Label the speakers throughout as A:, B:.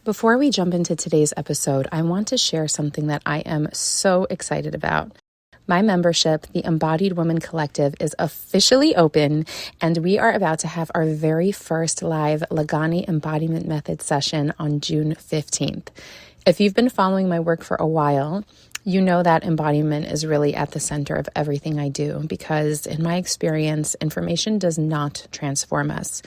A: Before we jump into today's episode, I want to share something that I am so excited about. My membership, the Embodied Woman Collective, is officially open, and we are about to have our very first live Lagani Embodiment Method session on June 15th. If you've been following my work for a while, you know that embodiment is really at the center of everything I do because, in my experience, information does not transform us.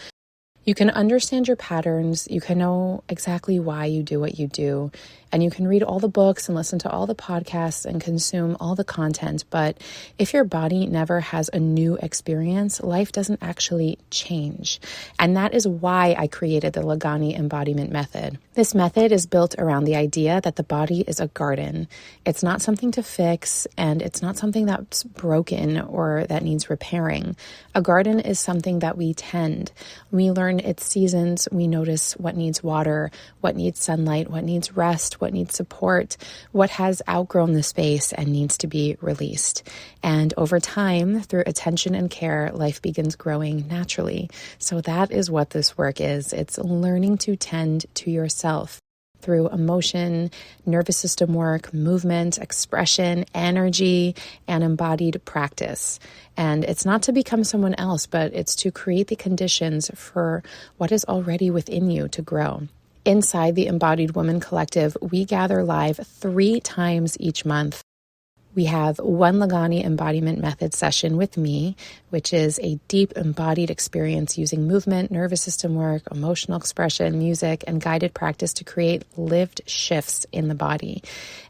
A: You can understand your patterns, you can know exactly why you do what you do, and you can read all the books and listen to all the podcasts and consume all the content, but if your body never has a new experience, life doesn't actually change. And that is why I created the Lagani Embodiment Method. This method is built around the idea that the body is a garden. It's not something to fix, and it's not something that's broken or that needs repairing. A garden is something that we tend. We learn its seasons, we notice what needs water, what needs sunlight, what needs rest, what needs support, what has outgrown the space and needs to be released. And over time, through attention and care, life begins growing naturally. So that is what this work is. It's learning to tend to yourself through emotion, nervous system work, movement, expression, energy, and embodied practice. And it's not to become someone else, but it's to create the conditions for what is already within you to grow. Inside the Embodied Woman Collective, we gather live 3 times each month. We have one Lagani Embodiment Method session with me, which is a deep embodied experience using movement, nervous system work, emotional expression, music, and guided practice to create lived shifts in the body.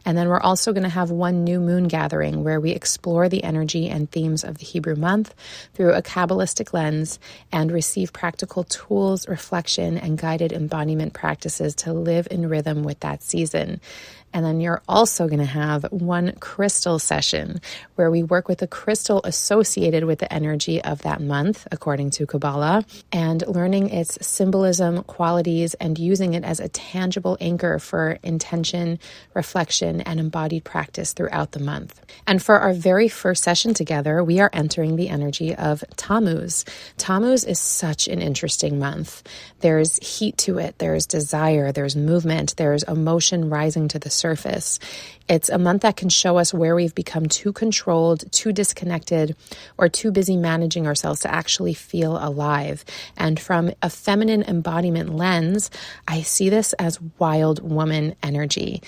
A: And then we're also going to have one new moon gathering where we explore the energy and themes of the Hebrew month through a Kabbalistic lens and receive practical tools, reflection, and guided embodiment practices to live in rhythm with that season. And then you're also going to have one crystal session where we work with a crystal associated with the energy of that month, according to Kabbalah, and learning its symbolism, qualities, and using it as a tangible anchor for intention, reflection, and embodied practice throughout the month. And for our very first session together, we are entering the energy of Tammuz. Tammuz is such an interesting month. There's heat to it, there's desire, there's movement, there's emotion rising to the surface. It's a month that can show us where we've become too controlled, too disconnected, or too busy managing ourselves to actually feel alive. And from a feminine embodiment lens, I see this as wild woman energy.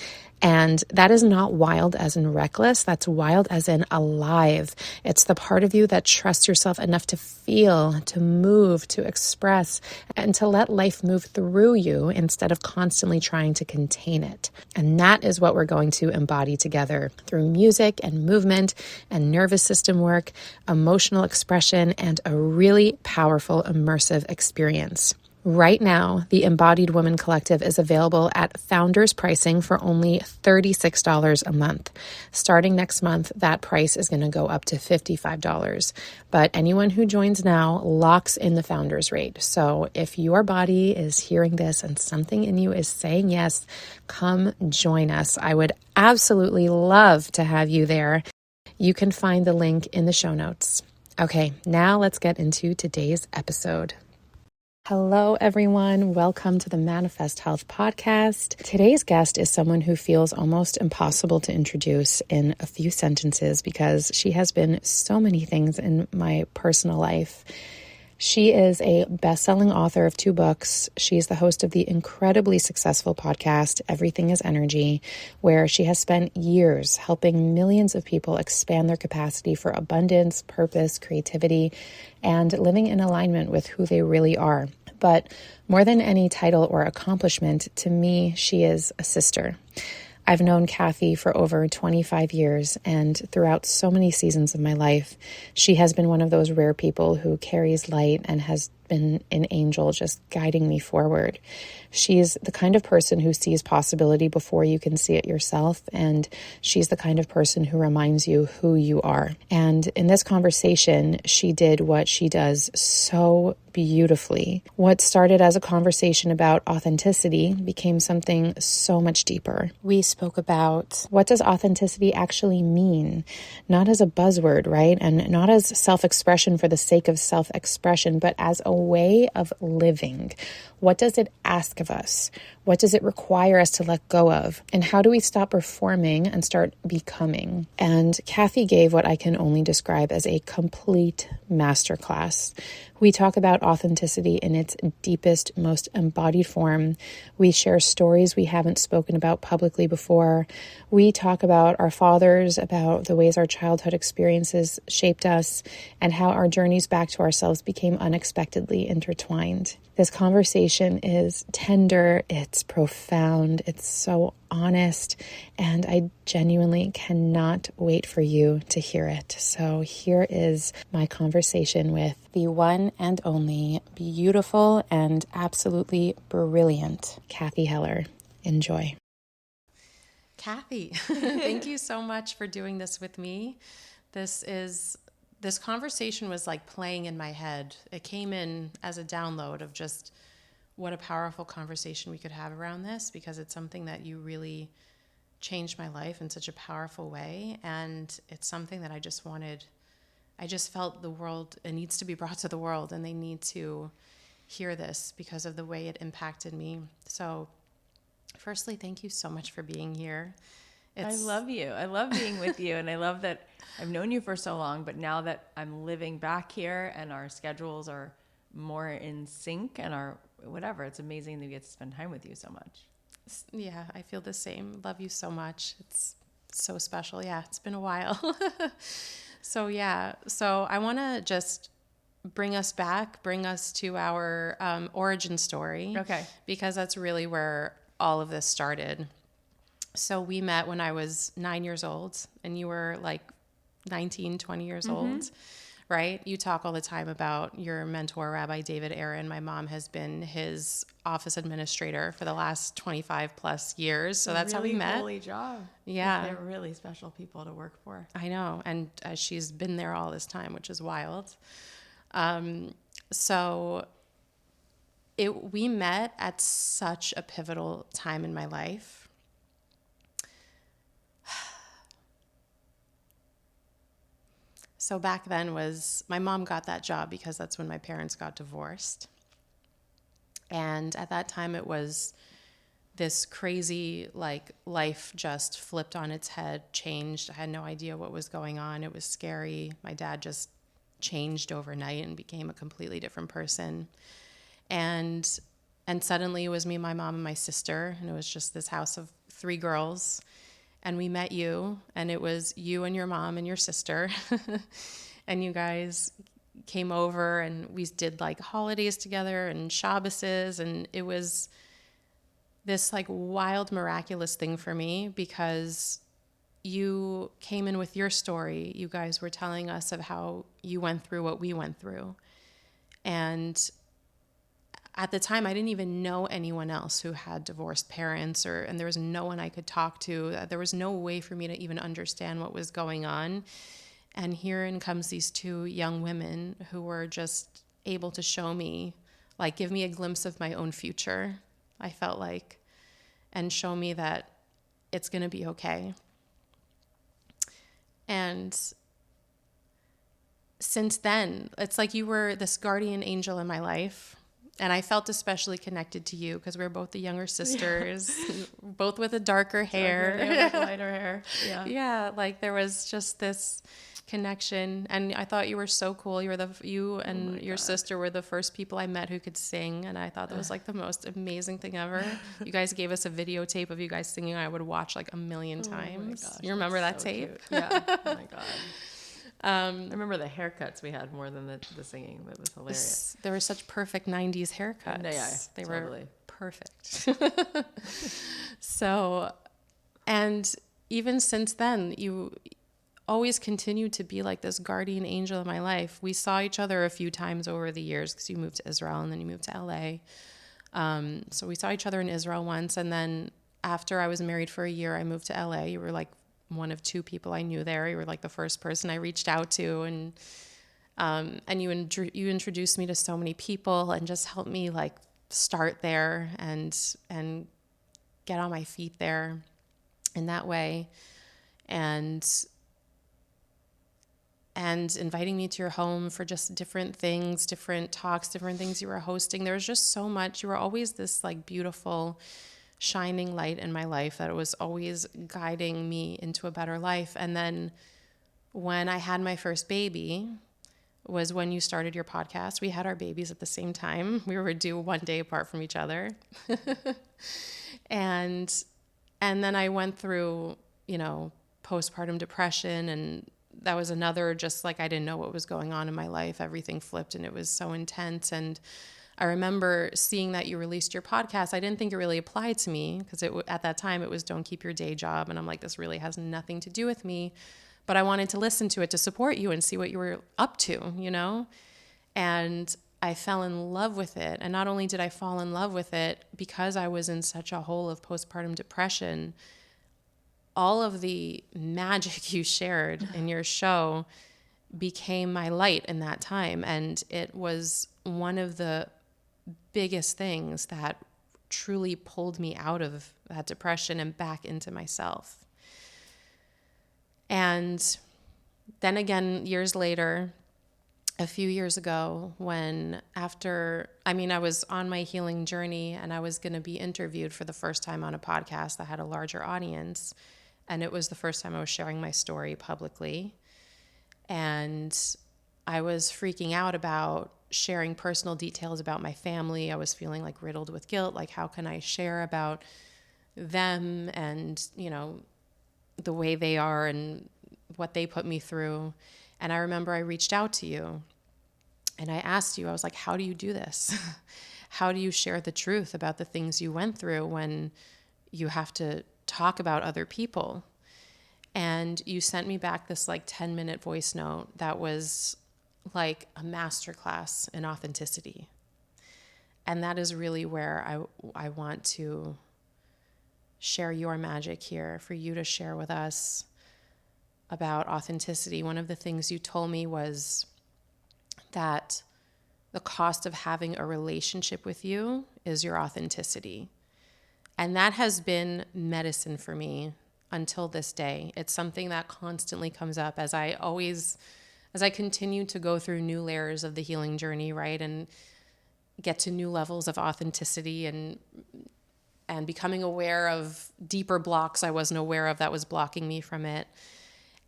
A: And that is not wild as in reckless, that's wild as in alive. It's the part of you that trusts yourself enough to feel, to move, to express, and to let life move through you instead of constantly trying to contain it. And that is what we're going to embody together through music and movement and nervous system work, emotional expression, and a really powerful immersive experience. Right now, the Embodied Woman Collective is available at founders pricing for only $36 a month. Starting next month, that price is going to go up to $55. But anyone who joins now locks in the founders rate. So if your body is hearing this and something in you is saying yes, come join us. I would absolutely love to have you there. You can find the link in the show notes. Okay, now let's get into today's episode. Hello, everyone. Welcome to the Manifest Health Podcast. Today's guest is someone who feels almost impossible to introduce in a few sentences because she has been so many things in my personal life. She is a best-selling author of 2 books. She's the host of the incredibly successful podcast, Everything is Energy, where she has spent years helping millions of people expand their capacity for abundance, purpose, creativity, and living in alignment with who they really are. But more than any title or accomplishment, to me, she is a sister. I've known Cathy for over 25 years, and throughout so many seasons of my life, she has been one of those rare people who carries light and has been an angel just guiding me forward. She's the kind of person who sees possibility before you can see it yourself, and she's the kind of person who reminds you who you are. And in this conversation, she did what she does so beautifully. What started as a conversation about authenticity became something so much deeper. We spoke about what does authenticity actually mean, not as a buzzword, right? And not as self-expression for the sake of self-expression, but as a way of living. What does it ask of us? What does it require us to let go of? And how do we stop performing and start becoming? And Cathy gave what I can only describe as a complete masterclass. We talk about authenticity in its deepest, most embodied form. We share stories we haven't spoken about publicly before. We talk about our fathers, about the ways our childhood experiences shaped us, and how our journeys back to ourselves became unexpectedly intertwined. This conversation is tender, it's profound, it's so honest, and I genuinely cannot wait for you to hear it. So here is my conversation with the one and only beautiful and absolutely brilliant Cathy Heller. Enjoy. Cathy, thank you so much for doing this with me. This conversation was like playing in my head. It came in as a download of just what a powerful conversation we could have around this, because it's something that you really changed my life in such a powerful way. And it's something that I just felt the world, it needs to be brought to the world, and they need to hear this because of the way it impacted me. So firstly, thank you so much for being here.
B: I love you. I love being with you. And I love that I've known you for so long, but now that I'm living back here and our schedules are more in sync and our whatever, it's amazing that we get to spend time with you so much.
A: Yeah, I feel the same. Love you so much. It's so special. Yeah, it's been a while. So I want to just bring us to our origin story.
B: Okay.
A: Because that's really where all of this started. So we met when I was 9 years old, and you were like 19, 20 years old, right? You talk all the time about your mentor, Rabbi David Aaron. My mom has been his office administrator for the last 25 plus years. So that's how we met.
B: Holy job.
A: Yeah.
B: They're really special people to work for.
A: I know. And she's been there all this time, which is wild. We met at such a pivotal time in my life. So back then my mom got that job because that's when my parents got divorced. And at that time it was this crazy, like, life just flipped on its head, changed. I had no idea what was going on. It was scary. My dad just changed overnight and became a completely different person. And suddenly it was me, my mom, and my sister, and it was just this house of 3 girls. And we met you, and it was you and your mom and your sister. And you guys came over, and we did like holidays together and Shabbases. And it was this like wild, miraculous thing for me, because you came in with your story. You guys were telling us of how you went through what we went through. And at the time, I didn't even know anyone else who had divorced parents, and there was no one I could talk to. There was no way for me to even understand what was going on. And herein comes these 2 young women who were just able to show me, like, give me a glimpse of my own future, I felt like, and show me that it's going to be okay. And since then, it's like you were this guardian angel in my life. And I felt especially connected to you because we were both the younger sisters, both with a darker hair.
B: Lighter hair. Yeah.
A: Yeah, like there was just this connection. And I thought you were so cool. You and your sister were the first people I met who could sing. And I thought that was like the most amazing thing ever. You guys gave us a videotape of you guys singing. I would watch like a million times.
B: Gosh,
A: you remember that
B: so
A: tape?
B: Cute. Yeah. Oh my God. I remember the haircuts we had more than the singing. That was hilarious.
A: There were such perfect 90s haircuts.
B: Yeah,
A: they
B: totally.
A: were perfect. So, and even since then, you always continued to be like this guardian angel in my life. We saw each other a few times over the years because you moved to Israel and then you moved to LA. So we saw each other in Israel once. And then after I was married for a year, I moved to LA. You were like one of 2 people I knew there. You were like the first person I reached out to, and you introduced me to so many people and just helped me like start there and get on my feet there in that way. And and inviting me to your home for just different things, different talks, different things you were hosting. There was just so much. You were always this like beautiful, shining light in my life that was always guiding me into a better life. And then when I had my first baby was when you started your podcast. We had our babies at the same time. We were due one day apart from each other. and then I went through, postpartum depression, and that was another, just like I didn't know what was going on in my life. Everything flipped and it was so intense. And I remember seeing that you released your podcast. I didn't think it really applied to me because at that time it was don't keep your day job. And I'm like, this really has nothing to do with me. But I wanted to listen to it to support you and see what you were up to, And I fell in love with it. And not only did I fall in love with it, because I was in such a hole of postpartum depression, all of the magic you shared in your show became my light in that time. And it was one of the biggest things that truly pulled me out of that depression and back into myself. And then again, years later, a few years ago, I was on my healing journey and I was going to be interviewed for the first time on a podcast that had a larger audience. And it was the first time I was sharing my story publicly. And I was freaking out about sharing personal details about my family. I was feeling like riddled with guilt. Like, how can I share about them and, the way they are and what they put me through? And I remember I reached out to you and I asked you, I was like, how do you do this? How do you share the truth about the things you went through when you have to talk about other people? And you sent me back this like 10-minute voice note that was like a masterclass in authenticity. And that is really where I want to share your magic here, for you to share with us about authenticity. One of the things you told me was that the cost of having a relationship with you is your authenticity. And that has been medicine for me until this day. It's something that constantly comes up as I continue to go through new layers of the healing journey, right? And get to new levels of authenticity and becoming aware of deeper blocks I wasn't aware of that was blocking me from it.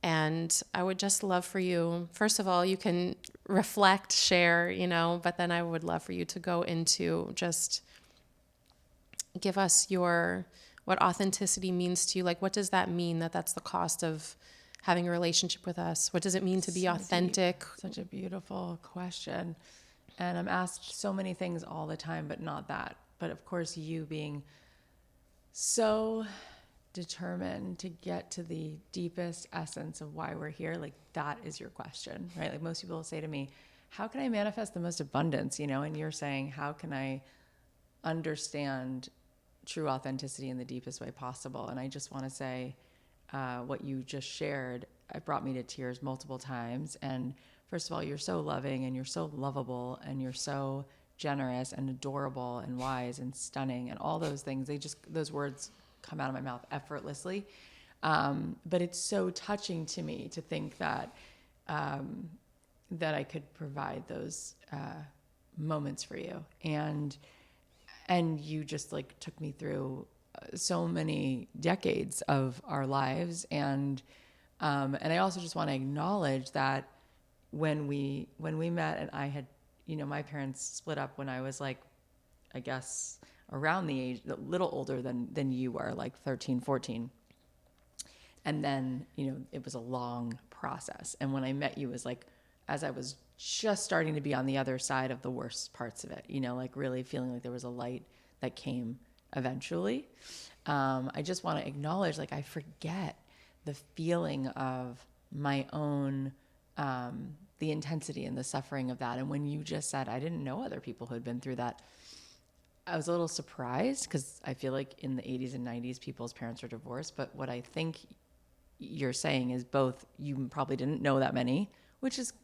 A: And I would just love for you, first of all, you can reflect, share, but then I would love for you to go into just give us what authenticity means to you. Like, what does that mean, that's the cost of having a relationship with us? What does it mean to be authentic?
B: Such a beautiful question. And I'm asked so many things all the time, but not that. But of course, you being so determined to get to the deepest essence of why we're here, like that is your question, right? Like most people say to me, how can I manifest the most abundance, And you're saying, how can I understand true authenticity in the deepest way possible? And I just want to say, what you just shared, it brought me to tears multiple times. And first of all, you're so loving and you're so lovable and you're so generous and adorable and wise and stunning and all those things. Those words come out of my mouth effortlessly. But it's so touching to me to think that I could provide those moments for you. And you just like took me through so many decades of our lives. And I also just want to acknowledge that when we met, and I had, my parents split up when I was like, I guess around the age, a little older than you were, like 13, 14. And then, it was a long process. And when I met you, it was like, as I was just starting to be on the other side of the worst parts of it, like really feeling like there was a light that came eventually. I just want to acknowledge, like, I forget the feeling of my own, the intensity and the suffering of that. And when you just said, I didn't know other people who had been through that, I was a little surprised because I feel like in the 80s and 90s, people's parents were divorced. But what I think you're saying is both, you probably didn't know that many, which is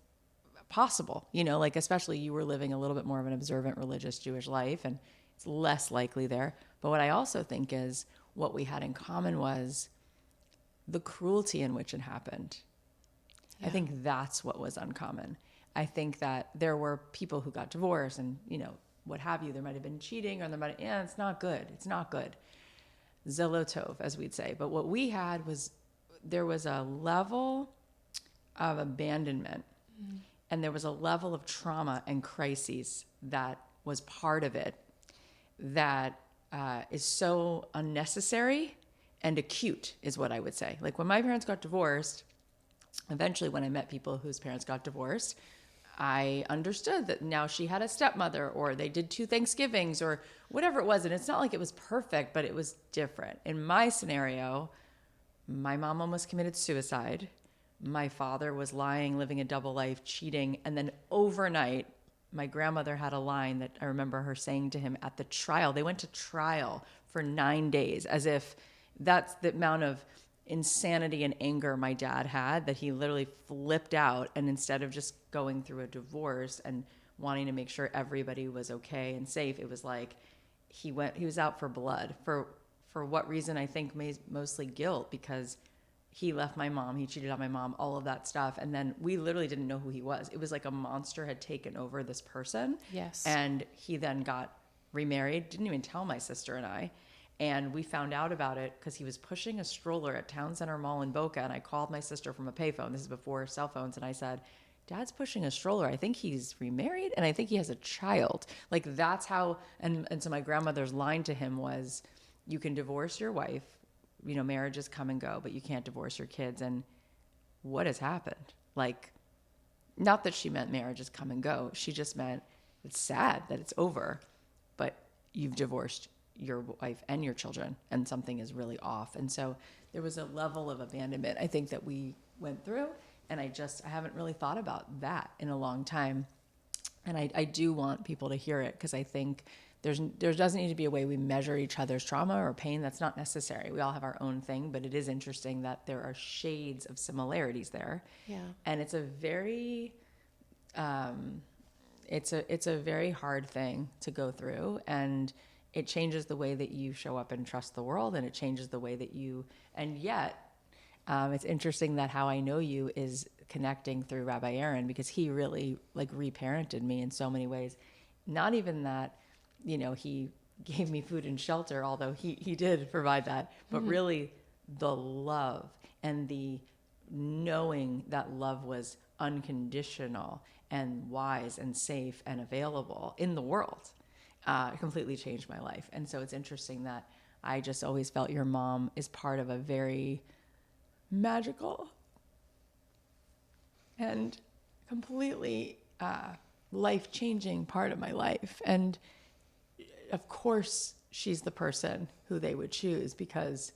B: possible, like especially you were living a little bit more of an observant religious Jewish life and it's less likely there. But what I also think is what we had in common was the cruelty in which it happened. I think that's what was uncommon. I think that there were people who got divorced and, what have you. There might have been cheating or it's not good. It's not good. Zelotov, as we'd say. But what we had was there was a level of abandonment and there was a level of trauma and crises that was part of it that is so unnecessary and acute is what I would say. Like when my parents got divorced, eventually when I met people whose parents got divorced, I understood that now she had a stepmother or they did 2 Thanksgivings or whatever it was. And it's not like it was perfect, but it was different. In my scenario, my mom almost committed suicide. My father was lying, living a double life, cheating. And then overnight, my grandmother had a line that I remember her saying to him at the trial. They went to trial for 9 days, as if that's the amount of insanity and anger my dad had, that he literally flipped out. And instead of just going through a divorce and wanting to make sure everybody was okay and safe, it was like he was out for blood. For what reason? I think mostly guilt, because he left my mom, he cheated on my mom, all of that stuff. And then we literally didn't know who he was. It was like a monster had taken over this person.
A: Yes.
B: And he then got remarried, didn't even tell my sister and I. And we found out about it because he was pushing a stroller at Town Center Mall in Boca. And I called my sister from a payphone. This is before cell phones. And I said, Dad's pushing a stroller. I think he's remarried and I think he has a child. Like that's how, and so my grandmother's line to him was, you can divorce your wife, marriages come and go, but you can't divorce your kids. And what has happened? Like, not that she meant marriages come and go. She just meant it's sad that it's over, but you've divorced your wife and your children and something is really off. And so there was a level of abandonment, I think, that we went through. And I haven't really thought about that in a long time. And I do want people to hear it because I think there doesn't need to be a way we measure each other's trauma or pain. That's not necessary. We all have our own thing, but it is interesting that there are shades of similarities there.
A: Yeah.
B: And it's a very, it's a very hard thing to go through, and it changes the way that you show up and trust the world, and it changes the way that and yet, it's interesting that how I know you is connecting through Rabbi Aaron, because he really reparented me in so many ways. Not even that, he gave me food and shelter, although he did provide that, but really the love and the knowing that love was unconditional and wise and safe and available in the world completely changed my life. And so it's interesting that I just always felt your mom is part of a very magical and completely life-changing part of my life. And of course, she's the person who they would choose because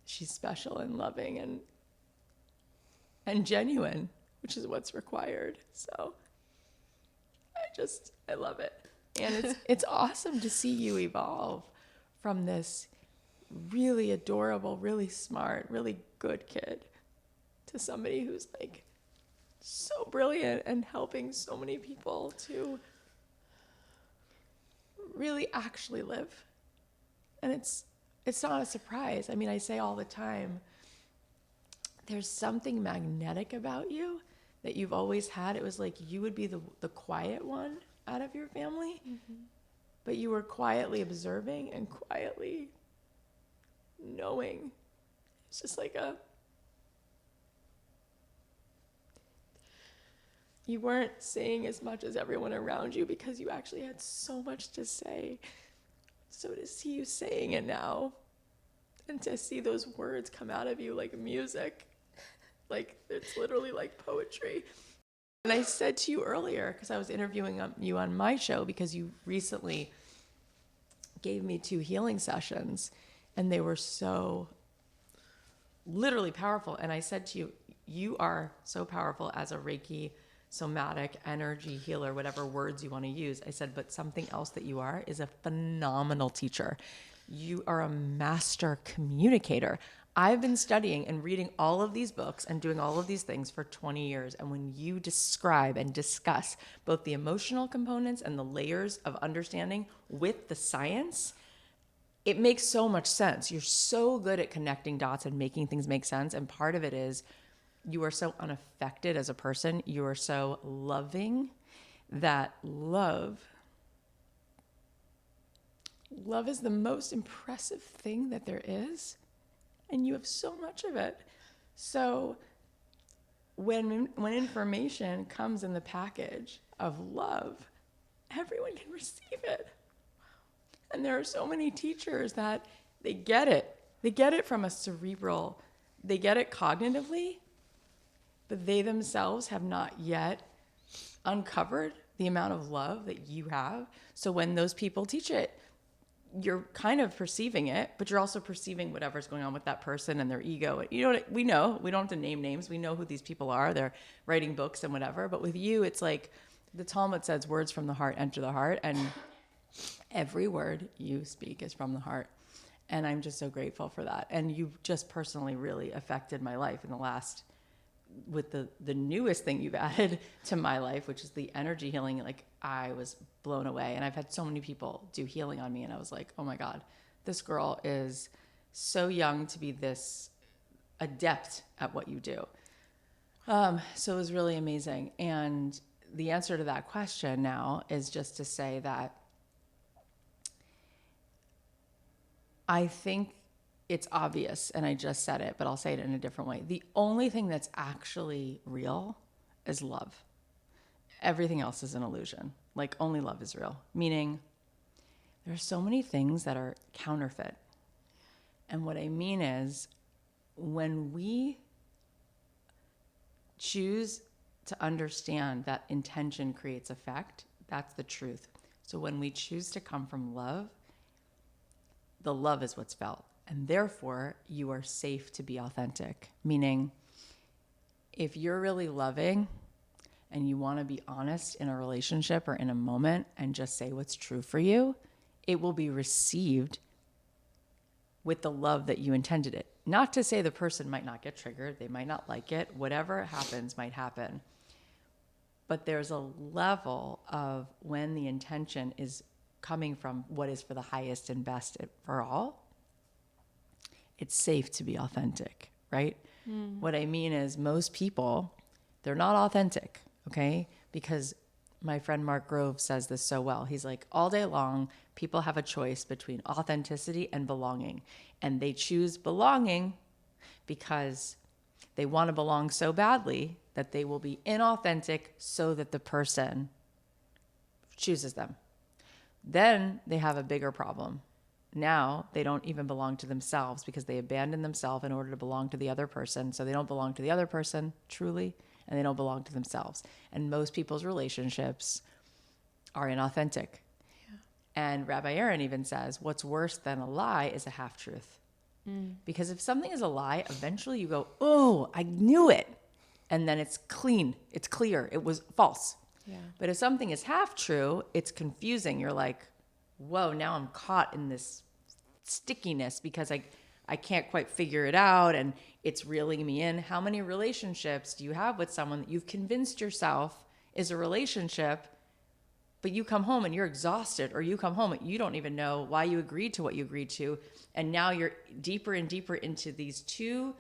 B: she's special and loving and genuine, which is what's required. So I love it. And it's awesome to see you evolve from this really adorable, really smart, really good kid to somebody who's so brilliant and helping so many people to really actually live. And it's not a surprise. I mean, I say all the time, there's something magnetic about you that you've always had. It was like you would be the quiet one out of your family, but you were quietly observing and quietly knowing. It's just you weren't saying as much as everyone around you because you actually had so much to say. So to see you saying it now and to see those words come out of you like music, it's literally like poetry. And I said to you earlier, because I was interviewing you on my show, because you recently gave me 2 healing sessions and they were so literally powerful. And I said to you, you are so powerful as a Reiki, somatic, energy healer, whatever words you want to use. I said, but something else that you are is a phenomenal teacher. You are a master communicator. I've been studying and reading all of these books and doing all of these things for 20 years. And when you describe and discuss both the emotional components and the layers of understanding with the science, it makes so much sense. You're so good at connecting dots and making things make sense. And part of it is You are so unaffected as a person. You are so loving that love is the most impressive thing that there is. And you have so much of it. So when information comes in the package of love, everyone can receive it. And there are so many teachers that they get it. They get it from a cerebral, they get it cognitively, but they themselves have not yet uncovered the amount of love that you have. So when those people teach it, you're kind of perceiving it, but you're also perceiving whatever's going on with that person and their ego. You know, we don't have to name names. We know who these people are. They're writing books and whatever. But with you, it's like the Talmud says, words from the heart enter the heart. And every word you speak is from the heart. And I'm just so grateful for that. And you've just personally really affected my life in the last, with the newest thing you've added to my life, which is the energy healing. Like, I was blown away. And I've had so many people do healing on me. And I was like, oh my God, this girl is so young to be this adept at what you do. So it was really amazing. And the answer to that question now is just to say that I think it's obvious, and I just said it, but I'll say it in a different way. The only thing that's actually real is love. Everything else is an illusion. Like, only love is real. Meaning, there are so many things that are counterfeit. And what I mean is, when we choose to understand that intention creates effect, that's the truth. So when we choose to come from love, the love is what's felt. And therefore, you are safe to be authentic. Meaning, if you're really loving and you want to be honest in a relationship or in a moment and just say what's true for you, it will be received with the love that you intended it. Not to say the person might not get triggered, they might not like it, whatever happens might happen. But there's a level of when the intention is coming from what is for the highest and best for all, it's safe to be authentic, right? What I mean is, most people, they're not authentic, okay? Because my friend Mark Grove says this so well. He's like, all day long, people have a choice between authenticity and belonging. And they choose belonging because they want to belong so badly that they will be inauthentic so that the person chooses them. Then they have a bigger problem. Now they don't even belong to themselves because they abandon themselves in order to belong to the other person. So they don't belong to the other person truly, and they don't belong to themselves. And most people's relationships are inauthentic. Yeah. And Rabbi Aaron even says, what's worse than a lie is a half-truth. Because if something is a lie, eventually you go, oh, I knew it. And then it's clean. It's clear. It was false. Yeah. But if something is half true, it's confusing. You're like, whoa, now I'm caught in this stickiness because I can't quite figure it out and it's reeling me in. How many relationships do you have with someone that you've convinced yourself is a relationship, but you come home and you're exhausted, or you come home and you don't even know why you agreed to what you agreed to, and now you're deeper and deeper into these two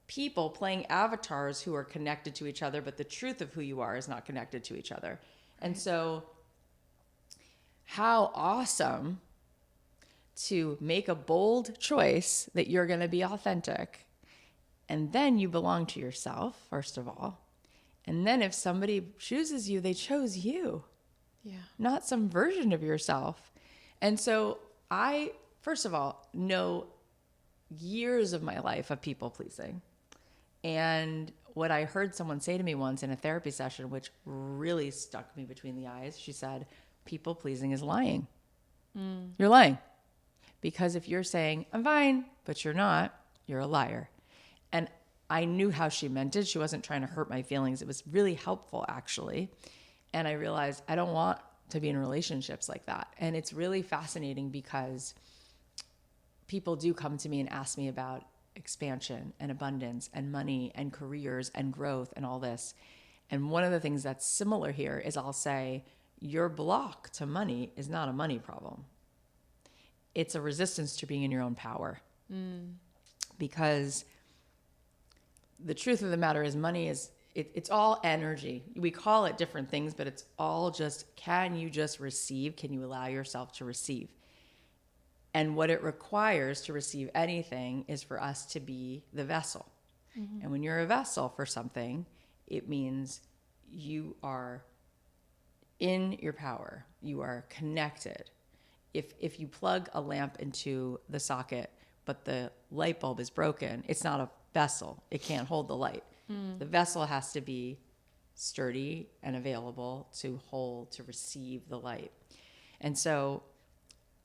B: people playing avatars who are connected to each other, but the truth of who you are is not connected to each other. And so how awesome to make a bold choice that you're going to be authentic. And then you belong to yourself, first of all. And then if somebody chooses you, they chose you. Yeah. Not some version of yourself. And so I, first of all, know years of my life of people pleasing. And what I heard someone say to me once in a therapy session, which really stuck me between the eyes, she said, people pleasing is lying. You're lying. Because if you're saying, I'm fine, but you're not, you're a liar. And I knew how she meant it. She wasn't trying to hurt my feelings. It was really helpful, actually. And I realized I don't want to be in relationships like that. And it's really fascinating because people do come to me and ask me about expansion and abundance and money and careers and growth and all this. And one of the things that's similar here is I'll say, your block to money is not a money problem. It's a resistance to being in your own power. Because the truth of the matter is money is, it's all energy. We call it different things, but it's all just, can you just receive? Can you allow yourself to receive? And what it requires to receive anything is for us to be the vessel. Mm-hmm. And when you're a vessel for something, it means you are in your power. You are connected. If you plug a lamp into the socket, but the light bulb is broken, it's not a vessel. It can't hold the light. The vessel has to be sturdy and available to hold, to receive the light. And so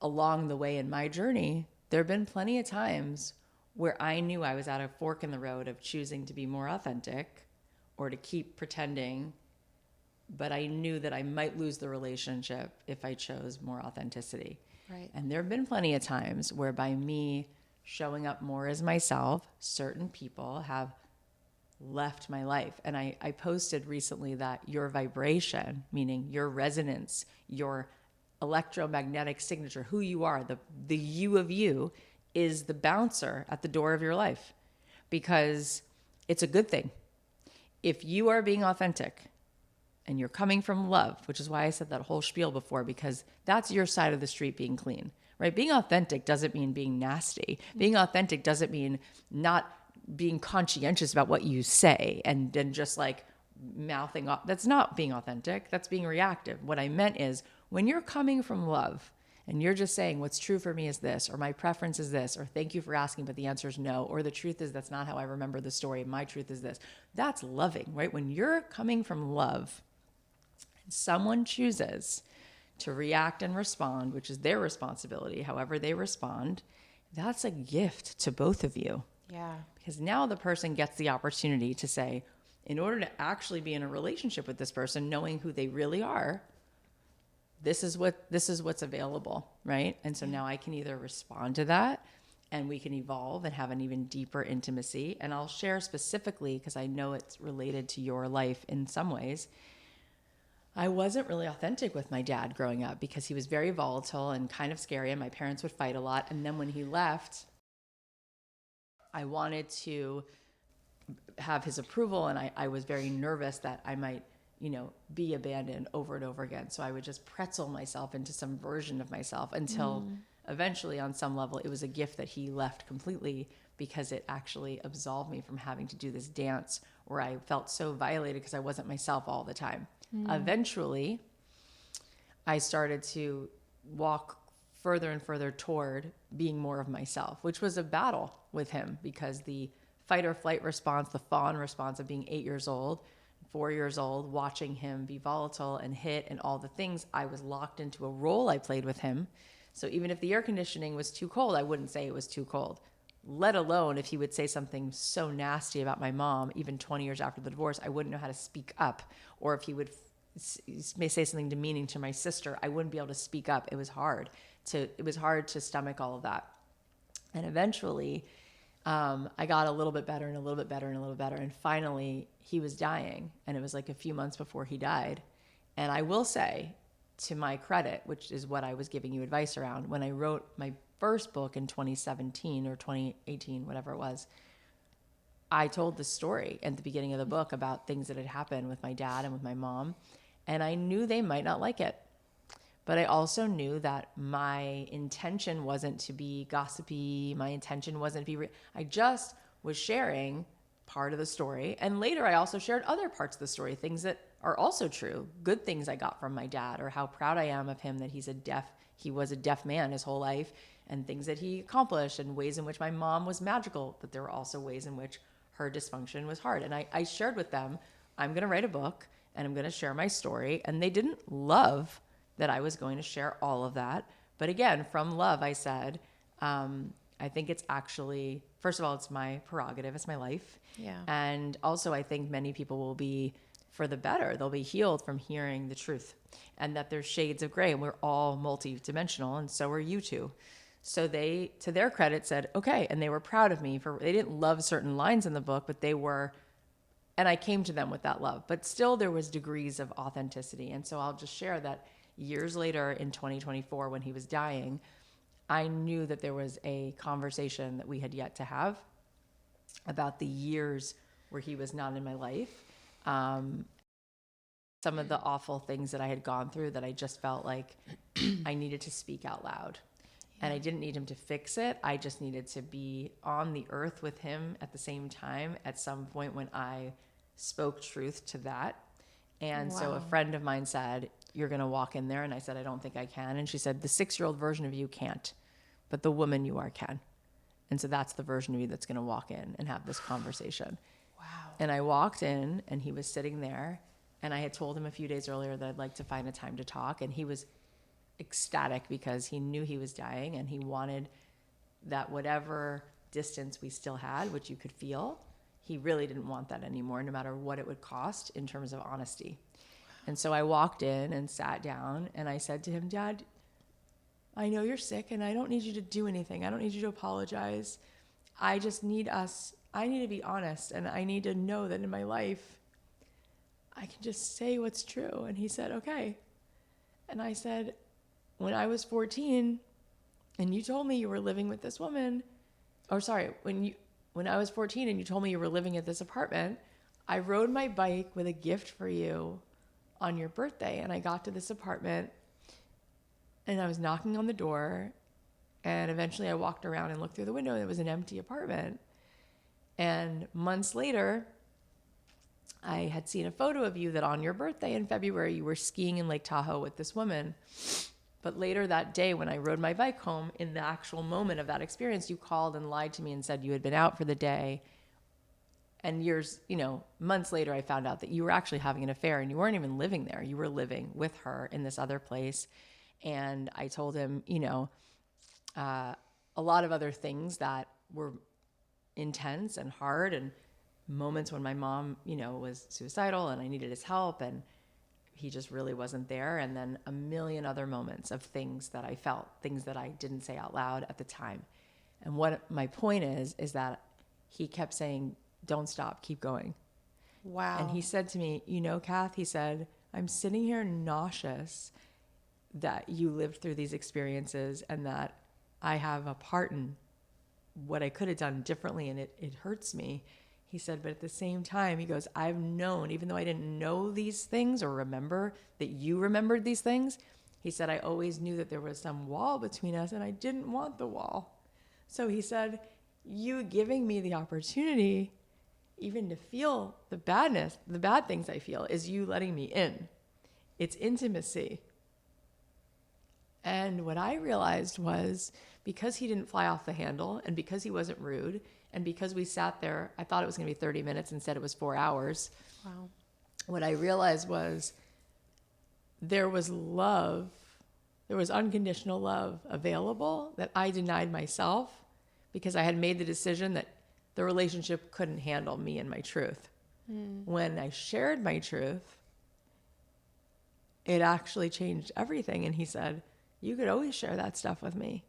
B: along the way in my journey, there have been plenty of times where I knew I was at a fork in the road of choosing to be more authentic or to keep pretending, but I knew that I might lose the relationship if I chose more authenticity.
A: Right.
B: And there have been plenty of times where by me showing up more as myself, certain people have left my life. And I posted recently that your vibration, meaning your resonance, your electromagnetic signature, who you are, the you of you, is the bouncer at the door of your life, because it's a good thing. If you are being authentic and you're coming from love, which is why I said that whole spiel before, because that's your side of the street being clean, right? Being authentic doesn't mean being nasty. Being authentic doesn't mean not being conscientious about what you say and then just like mouthing off. That's not being authentic. That's being reactive. What I meant is when you're coming from love and you're just saying what's true for me is this, or my preference is this, or thank you for asking, but the answer is no, or the truth is that's not how I remember the story. My truth is this. That's loving, right? When you're coming from love, someone chooses to react and respond, which is their responsibility, however they respond, that's a gift to both of you.
A: Yeah.
B: Because now the person gets the opportunity to say, in order to actually be in a relationship with this person, knowing who they really are, this is what's available, right? And so now I can either respond to that and we can evolve and have an even deeper intimacy. And I'll share specifically, because I know it's related to your life in some ways. I wasn't really authentic with my dad growing up because he was very volatile and kind of scary, and my parents would fight a lot. And then when he left, I wanted to have his approval, and I was very nervous that I might, be abandoned over and over again. So I would just pretzel myself into some version of myself until eventually, on some level, it was a gift that he left completely, because it actually absolved me from having to do this dance where I felt so violated because I wasn't myself all the time. Eventually, I started to walk further and further toward being more of myself, which was a battle with him, because the fight or flight response, the fawn response of being 8 years old, 4 years old, watching him be volatile and hit and all the things, I was locked into a role I played with him. So even if the air conditioning was too cold, I wouldn't say it was too cold, let alone if he would say something so nasty about my mom, even 20 years after the divorce, I wouldn't know how to speak up. Or if he would may say something demeaning to my sister, I wouldn't be able to speak up. It was hard to stomach all of that. And eventually, I got a little bit better and a little bit better and a little better. And finally, he was dying. And it was like a few months before he died. And I will say, to my credit, which is what I was giving you advice around, when I wrote my first book in 2017 or 2018, whatever it was, I told the story at the beginning of the book about things that had happened with my dad and with my mom. And I knew they might not like it. But I also knew that my intention wasn't to be gossipy. My intention wasn't to be, I just was sharing part of the story. And later I also shared other parts of the story, things that are also true, good things I got from my dad, or how proud I am of him that he was a deaf man his whole life, and things that he accomplished, and ways in which my mom was magical, but there were also ways in which her dysfunction was hard. And I shared with them, I'm going to write a book and I'm going to share my story. And they didn't love that I was going to share all of that. But again, from love, I said, I think it's actually, first of all, it's my prerogative. It's my life.
A: Yeah.
B: And also, I think many people will be, for the better, they'll be healed from hearing the truth, and that there's shades of gray, and we're all multidimensional, and so are you two. So they, to their credit, said, okay. And they were proud of me they didn't love certain lines in the book, but they were, and I came to them with that love. But still, there was degrees of authenticity. And so I'll just share that years later in 2024, when he was dying, I knew that there was a conversation that we had yet to have about the years where he was not in my life. Some of the awful things that I had gone through that I just felt like I needed to speak out loud. And I didn't need him to fix it. I just needed to be on the earth with him at the same time at some point when I spoke truth to that. And so a friend of mine said, you're going to walk in there. And I said, I don't think I can. And she said, the 6-year-old version of you can't, but the woman you are can. And so that's the version of you that's going to walk in and have this conversation.
A: Wow.
B: And I walked in and he was sitting there. And I had told him a few days earlier that I'd like to find a time to talk. And he was ecstatic because he knew he was dying and he wanted that whatever distance we still had, which you could feel, he really didn't want that anymore, no matter what it would cost in terms of honesty. And so I walked in and sat down and I said to him, Dad, I know you're sick and I don't need you to do anything. I don't need you to apologize. I just need I need to be honest, and I need to know that in my life, I can just say what's true. And he said, okay. And I said, when I was 14 and you told me you were living with this woman, when I was 14 and you told me you were living at this apartment, I rode my bike with a gift for you on your birthday. And I got to this apartment and I was knocking on the door, and eventually I walked around and looked through the window and it was an empty apartment. And months later, I had seen a photo of you that on your birthday in February, you were skiing in Lake Tahoe with this woman. But later that day, when I rode my bike home, in the actual moment of that experience, you called and lied to me and said you had been out for the day. And months later, I found out that you were actually having an affair and you weren't even living there. You were living with her in this other place. And I told him, a lot of other things that were intense and hard, and moments when my mom, was suicidal and I needed his help and he just really wasn't there. And then a million other moments of things that I felt, things that I didn't say out loud at the time. And what my point is that he kept saying, don't stop, keep going.
A: Wow.
B: And he said to me, Kath, he said, I'm sitting here nauseous that you lived through these experiences and that I have a part in what I could have done differently, and it hurts me. He said, but at the same time, he goes, I've known, even though I didn't know these things or remember that you remembered these things, he said, I always knew that there was some wall between us and I didn't want the wall. So he said, you giving me the opportunity even to feel the badness, the bad things I feel, is you letting me in. It's intimacy. And what I realized was, because he didn't fly off the handle and because he wasn't rude and because we sat there, I thought it was going to be 30 minutes. Instead, it was 4 hours.
A: Wow.
B: What I realized was there was love, there was unconditional love available that I denied myself because I had made the decision that the relationship couldn't handle me and my truth. When I shared my truth, it actually changed everything. And he said, you could always share that stuff with me.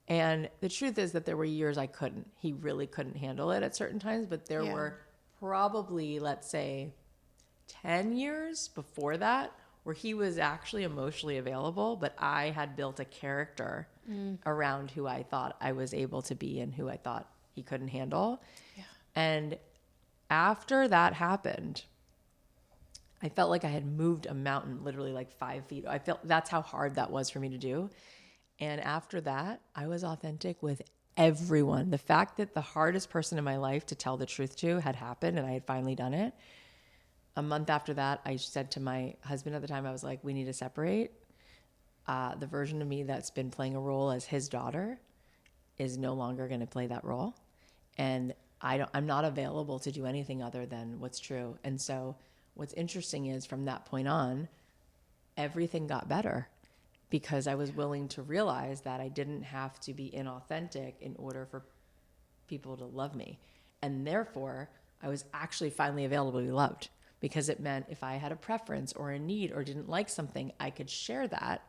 B: And the truth is that there were years I couldn't. He really couldn't handle it at certain times, but there were probably, let's say, 10 years before that where he was actually emotionally available, but I had built a character around who I thought I was able to be and who I thought he couldn't handle. Yeah. And after that happened, I felt like I had moved a mountain literally like 5 feet. I felt that's how hard that was for me to do. And after that, I was authentic with everyone. The fact that the hardest person in my life to tell the truth to had happened and I had finally done it. A month after that, I said to my husband at the time, I was like, we need to separate. The version of me that's been playing a role as his daughter is no longer going to play that role. And I'm not available to do anything other than what's true. And so what's interesting is from that point on, everything got better because I was willing to realize that I didn't have to be inauthentic in order for people to love me. And therefore, I was actually finally available to be loved because it meant if I had a preference or a need or didn't like something, I could share that.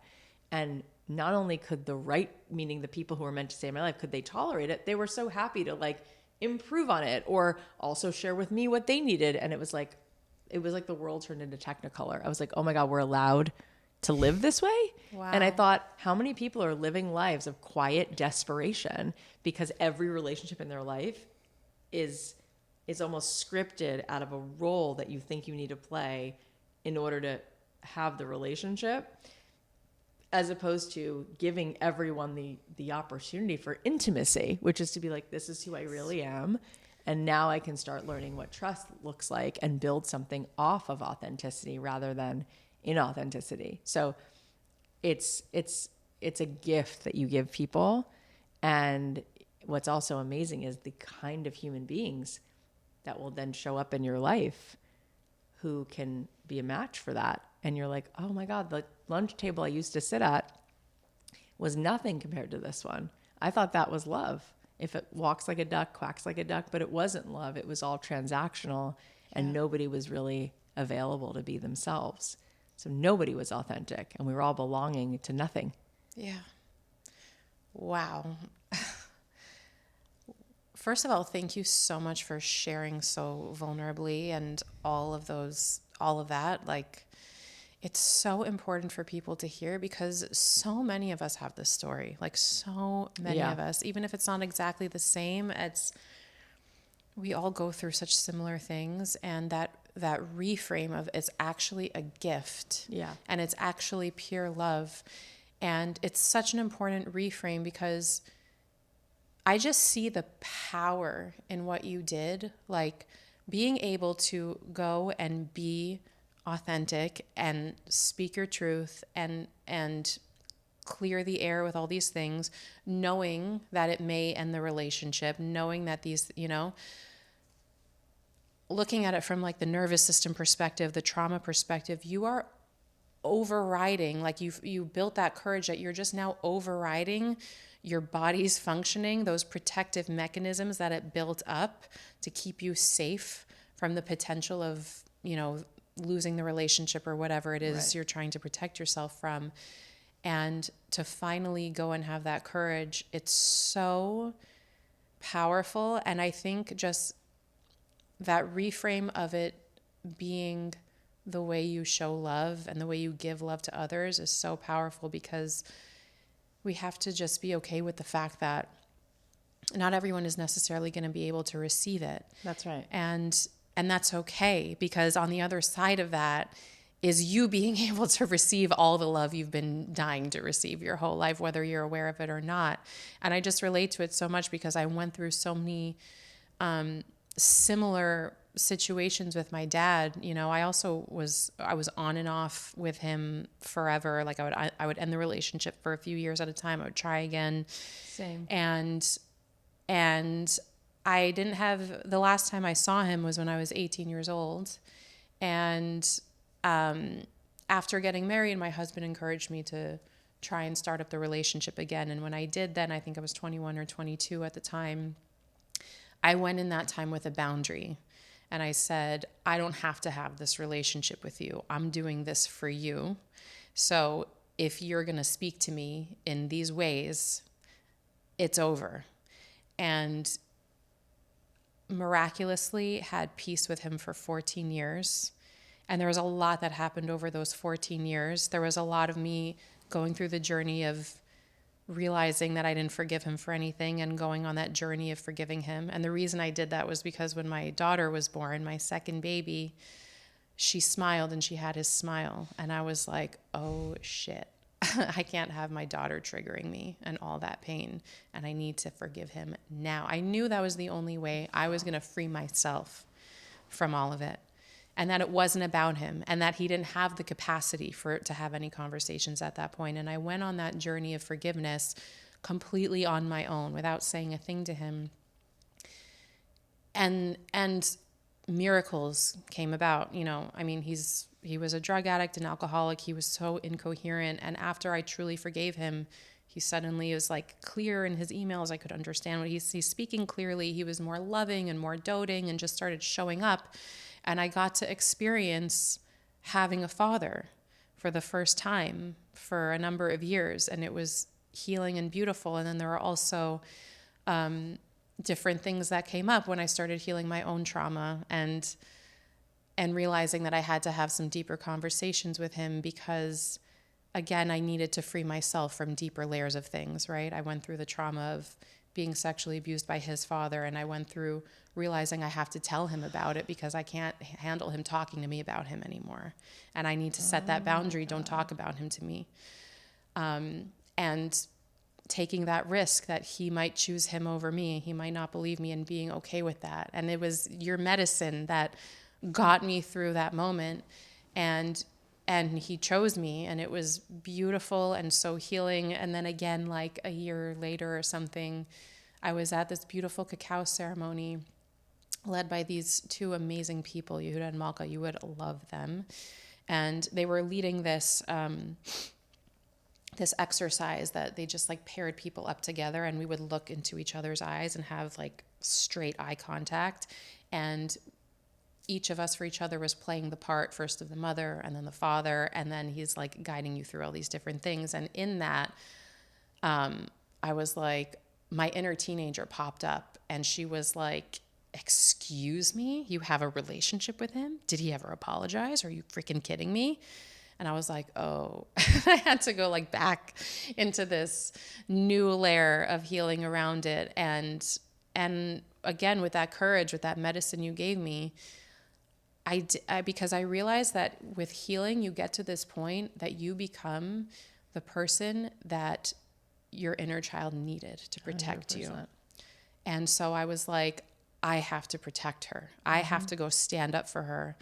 B: And not only could the right, meaning the people who were meant to stay in my life, could they tolerate it? They were so happy to improve on it or also share with me what they needed. And it was like the world turned into Technicolor. I was like, oh my God, we're allowed to live this way?
A: Wow.
B: And I thought, how many people are living lives of quiet desperation because every relationship in their life is is almost scripted out of a role that you think you need to play in order to have the relationship, as opposed to giving everyone the opportunity for intimacy, which is to be like, this is who I really am. And now I can start learning what trust looks like and build something off of authenticity rather than inauthenticity. So it's a gift that you give people. And what's also amazing is the kind of human beings that will then show up in your life who can be a match for that. And you're like, oh my God, the lunch table I used to sit at was nothing compared to this one. I thought that was love. If it walks like a duck, quacks like a duck, but it wasn't love. It was all transactional, and nobody was really available to be themselves. So nobody was authentic, and we were all belonging to nothing.
A: Yeah. Wow. First of all, thank you so much for sharing so vulnerably and all of that. Like, it's so important for people to hear because so many of us have this story. Like, so many of us, even if it's not exactly the same, we all go through such similar things. And that reframe of it's actually a gift.
B: Yeah.
A: And it's actually pure love. And it's such an important reframe because I just see the power in what you did, like being able to go and be authentic and speak your truth and clear the air with all these things, knowing that it may end the relationship, knowing that these, looking at it from like the nervous system perspective, the trauma perspective, you are overriding, like you built that courage that you're just now overriding your body's functioning, those protective mechanisms that it built up to keep you safe from the potential of, losing the relationship or whatever it is you're trying to protect yourself from. And to finally go and have that courage, it's so powerful. And I think just that reframe of it being the way you show love and the way you give love to others is so powerful because we have to just be okay with the fact that not everyone is necessarily going to be able to receive it.
B: That's right.
A: And that's okay, because on the other side of that is you being able to receive all the love you've been dying to receive your whole life, whether you're aware of it or not. And I just relate to it so much because I went through so many similar situations with my dad. I was on and off with him forever. Like I would end the relationship for a few years at a time. I would try again.
B: Same.
A: And I didn't have, the last time I saw him was when I was 18 years old. And after getting married, my husband encouraged me to try and start up the relationship again. And when I did then, I think I was 21 or 22 at the time, I went in that time with a boundary. And I said, I don't have to have this relationship with you. I'm doing this for you. So if you're going to speak to me in these ways, it's over. And miraculously had peace with him for 14 years. And there was a lot that happened over those 14 years. There was a lot of me going through the journey of realizing that I didn't forgive him for anything and going on that journey of forgiving him. And the reason I did that was because when my daughter was born, my second baby, she smiled and she had his smile. And I was like, oh shit, I can't have my daughter triggering me and all that pain. And I need to forgive him now. I knew that was the only way I was going to free myself from all of it. And that it wasn't about him and that he didn't have the capacity to have any conversations at that point. And I went on that journey of forgiveness completely on my own without saying a thing to him. And miracles came about. He was a drug addict and alcoholic. He was so incoherent. And after I truly forgave him, he suddenly was like clear in his emails. I could understand what he's speaking clearly. He was more loving and more doting and just started showing up. And I got to experience having a father for the first time for a number of years. And it was healing and beautiful. And then there were also different things that came up when I started healing my own trauma and realizing that I had to have some deeper conversations with him because, again, I needed to free myself from deeper layers of things, right? I went through the trauma of being sexually abused by his father. And I went through realizing I have to tell him about it because I can't handle him talking to me about him anymore. And I need to set that boundary. Don't talk about him to me. And taking that risk that he might choose him over me. He might not believe me, and being okay with that. And it was your medicine that got me through that moment. And he chose me, and it was beautiful and so healing. And then again, like a year later or something, I was at this beautiful cacao ceremony led by these two amazing people, Yehuda and Malka. You would love them. And they were leading this exercise that they just like paired people up together, and we would look into each other's eyes and have like straight eye contact. And each of us for each other was playing the part first of the mother and then the father. And then he's like guiding you through all these different things. And in that, I was like, my inner teenager popped up, and she was like, excuse me, you have a relationship with him? Did he ever apologize? Are you freaking kidding me? And I was like, oh, I had to go like back into this new layer of healing around it. And again, with that courage, with that medicine you gave me, because I realized that with healing, you get to this point that you become the person that your inner child needed to protect 100%. You. And so I was like, I have to protect her. I have to go stand up for her.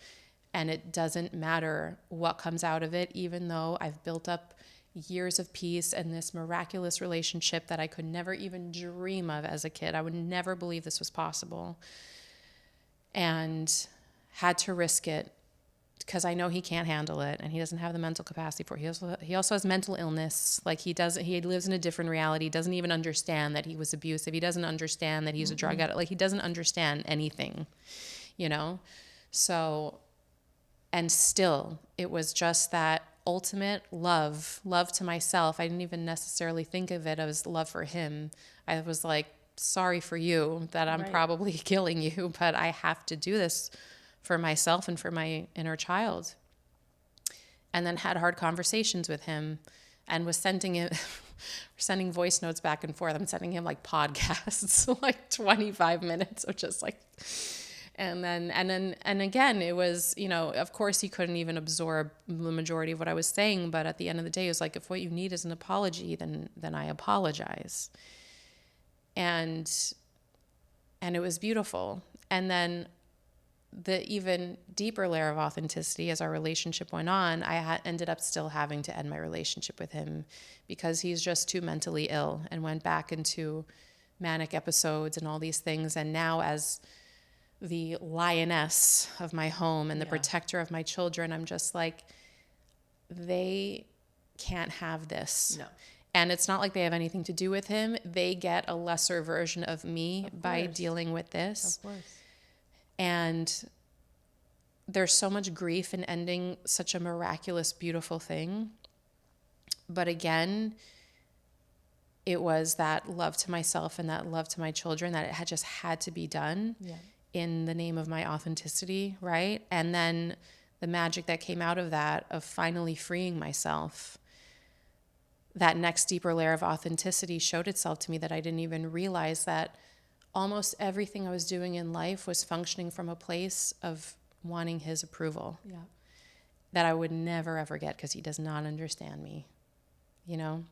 A: And it doesn't matter what comes out of it, even though I've built up years of peace and this miraculous relationship that I could never even dream of as a kid. I would never believe this was possible. And had to risk it because I know he can't handle it, and he doesn't have the mental capacity for it. He also has mental illness. Like he lives in a different reality. He doesn't even understand that he was abusive. He doesn't understand that he's a drug addict. Like he doesn't understand anything, you know? So, and still it was just that ultimate love to myself. I didn't even necessarily think of it as love for him. I was like, sorry for you that I'm probably killing you, but I have to do this for myself and for my inner child. And then had hard conversations with him, and was sending voice notes back and forth. I'm sending him like podcasts, like 25 minutes of just like, and again, it was, you know, of course he couldn't even absorb the majority of what I was saying, but at the end of the day, it was like, if what you need is an apology, then I apologize. And it was beautiful. And then the even deeper layer of authenticity as our relationship went on, I ended up still having to end my relationship with him because he's just too mentally ill and went back into manic episodes and all these things. And now, as the lioness of my home and the protector of my children, I'm just like, they can't have this. No. And it's not like they have anything to do with him. They get a lesser version of me by dealing with this. Of course. And there's so much grief in ending such a miraculous, beautiful thing. But again, it was that love to myself and that love to my children that it had just had to be done in the name of my authenticity, right? And then the magic that came out of that, of finally freeing myself, that next deeper layer of authenticity showed itself to me that I didn't even realize, that almost everything I was doing in life was functioning from a place of wanting his approval that I would never, ever get because he does not understand me, you know?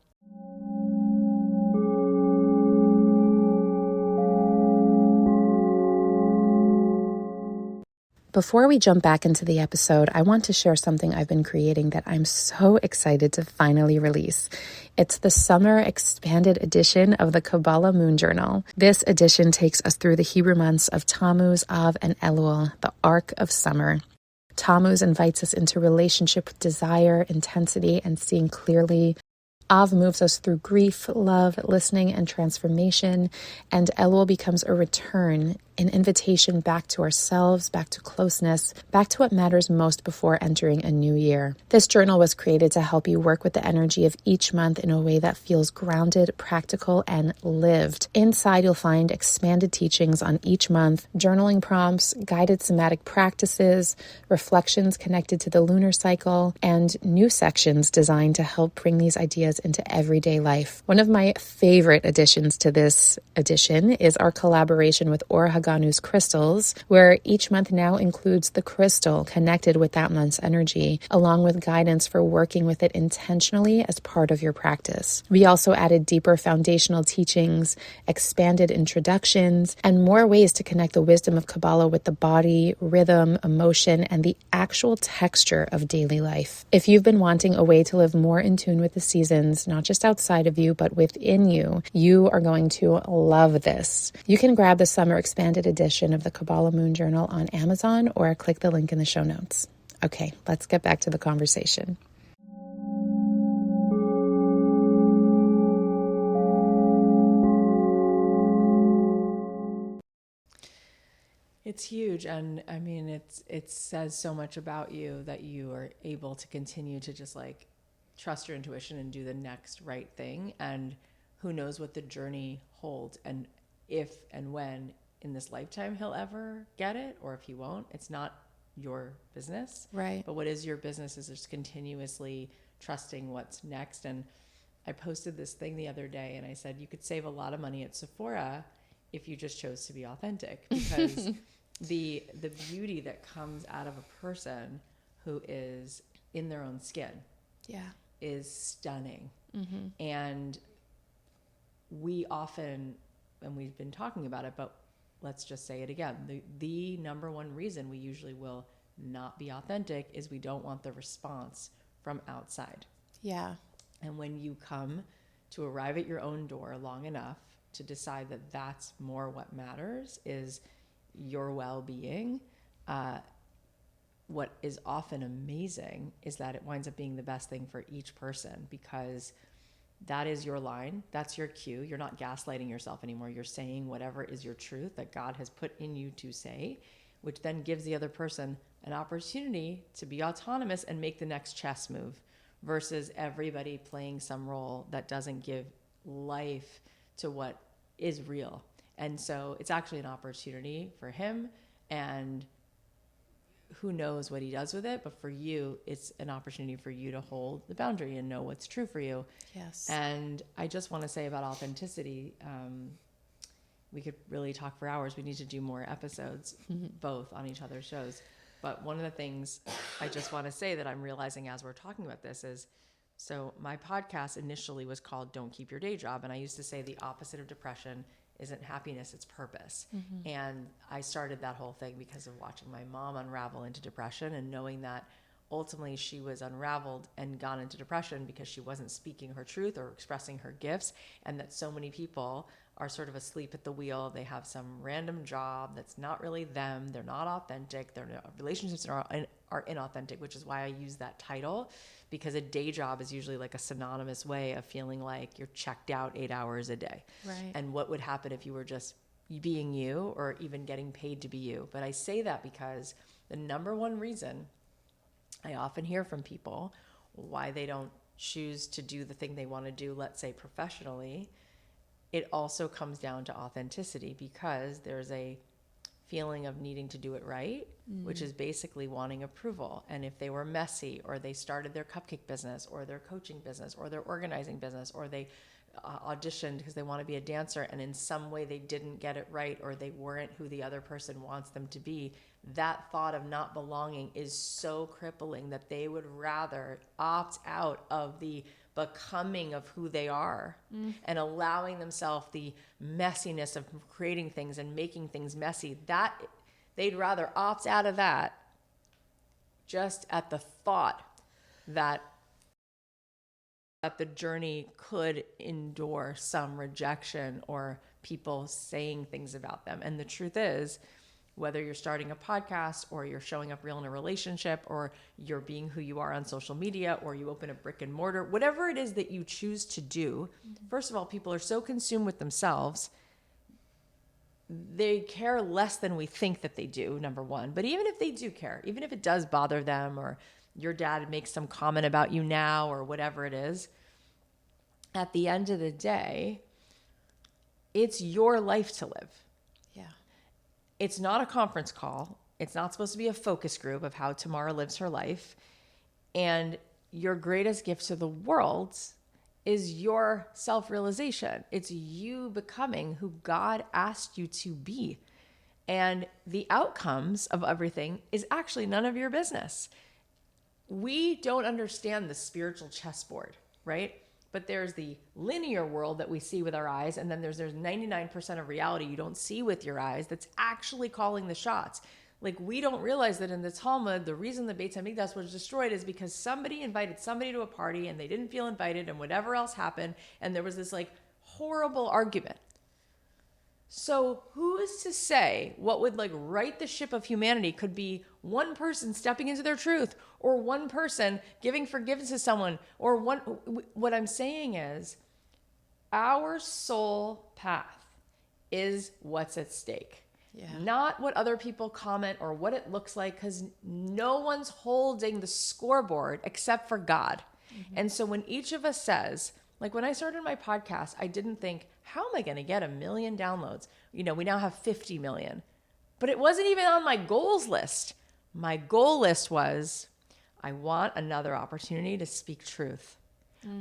C: Before we jump back into the episode, I want to share something I've been creating that I'm so excited to finally release. It's the summer expanded edition of the Kabbalah Moon Journal. This edition takes us through the Hebrew months of Tammuz, Av, and Elul, the arc of summer. Tammuz invites us into relationship with desire, intensity, and seeing clearly. Av moves us through grief, love, listening, and transformation, and Elul becomes a return an invitation back to ourselves, back to closeness, back to what matters most before entering a new year. This journal was created to help you work with the energy of each month in a way that feels grounded, practical, and lived. Inside, you'll find expanded teachings on each month, journaling prompts, guided somatic practices, reflections connected to the lunar cycle, and new sections designed to help bring these ideas into everyday life. One of my favorite additions to this edition is our collaboration with Orihaganu's crystals, where each month now includes the crystal connected with that month's energy, along with guidance for working with it intentionally as part of your practice. We also added deeper foundational teachings, expanded introductions, and more ways to connect the wisdom of Kabbalah with the body, rhythm, emotion, and the actual texture of daily life. If you've been wanting a way to live more in tune with the seasons, not just outside of you, but within you, you are going to love this. You can grab the summer expanded edition of the Kabbalah Moon Journal on Amazon or click the link in the show notes. Okay, let's get back to the conversation.
B: It's huge. And I mean, it says so much about you that you are able to continue to just like trust your intuition and do the next right thing. And who knows what the journey holds, and if and when in this lifetime he'll ever get it, or if he won't. It's not your business.
C: Right.
B: But what is your business is just continuously trusting what's next. And I posted this thing the other day and I said, you could save a lot of money at Sephora if you just chose to be authentic, because the beauty that comes out of a person who is in their own skin is stunning. Mm-hmm. And we often, and we've been talking about it, but let's just say it again. The number one reason we usually will not be authentic is we don't want the response from outside.
C: Yeah.
B: And when you come to arrive at your own door long enough to decide that that's more what matters, is your well-being, what is often amazing is that it winds up being the best thing for each person, because that is your line. That's your cue. You're not gaslighting yourself anymore. You're saying whatever is your truth that God has put in you to say, which then gives the other person an opportunity to be autonomous and make the next chess move, versus everybody playing some role that doesn't give life to what is real. And so it's actually an opportunity for him, and who knows what he does with it, but for you, it's an opportunity for you to hold the boundary and know what's true for you.
C: Yes.
B: And I just want to say about authenticity, we could really talk for hours. We need to do more episodes, both on each other's shows. But one of the things I just want to say that I'm realizing as we're talking about this is, so my podcast initially was called Don't Keep Your Day Job. And I used to say the opposite of depression isn't happiness, it's purpose. Mm-hmm. And I started that whole thing because of watching my mom unravel into depression, and knowing that ultimately she was unraveled and gone into depression because she wasn't speaking her truth or expressing her gifts, and that so many people are sort of asleep at the wheel. They have some random job that's not really them. They're not authentic. Their relationships are inauthentic, which is why I use that title, because a day job is usually like a synonymous way of feeling like you're checked out 8 hours a day.
C: Right.
B: And what would happen if you were just being you, or even getting paid to be you? But I say that because the number one reason I often hear from people why they don't choose to do the thing they want to do, let's say professionally, it also comes down to authenticity, because there's a feeling of needing to do it right, which is basically wanting approval. And if they were messy, or they started their cupcake business or their coaching business or their organizing business, or they auditioned because they want to be a dancer and in some way they didn't get it right, or they weren't who the other person wants them to be, that thought of not belonging is so crippling that they would rather opt out of the becoming of who they are and allowing themselves the messiness of creating things and making things messy. That they'd rather opt out of that just at the thought that the journey could endure some rejection or people saying things about them. And the truth is, whether you're starting a podcast, or you're showing up real in a relationship, or you're being who you are on social media, or you open a brick and mortar, whatever it is that you choose to do, first of all, people are so consumed with themselves, they care less than we think that they do, number one. But even if they do care, even if it does bother them, or your dad makes some comment about you now, or whatever it is, at the end of the day, it's your life to live.
C: Yeah.
B: It's not a conference call. It's not supposed to be a focus group of how Tamar lives her life. And your greatest gift to the world is your self-realization. It's you becoming who God asked you to be. And the outcomes of everything is actually none of your business. We don't understand the spiritual chessboard, right? But there's the linear world that we see with our eyes, and then there's 99% of reality you don't see with your eyes that's actually calling the shots. Like, we don't realize that in the Talmud, the reason the Beit HaMikdash was destroyed is because somebody invited somebody to a party and they didn't feel invited, and whatever else happened, and there was this like horrible argument. So who is to say what would like right the ship of humanity could be one person stepping into their truth, or one person giving forgiveness to someone, or one. What I'm saying is our soul path is what's at stake. Yeah. Not what other people comment or what it looks like, because no one's holding the scoreboard except for God. Mm-hmm. And so when each of us says, like when I started my podcast, I didn't think, how am I going to get 1 million downloads? You know, we now have 50 million. But it wasn't even on my goals list. My goal list was, I want another opportunity to speak truth.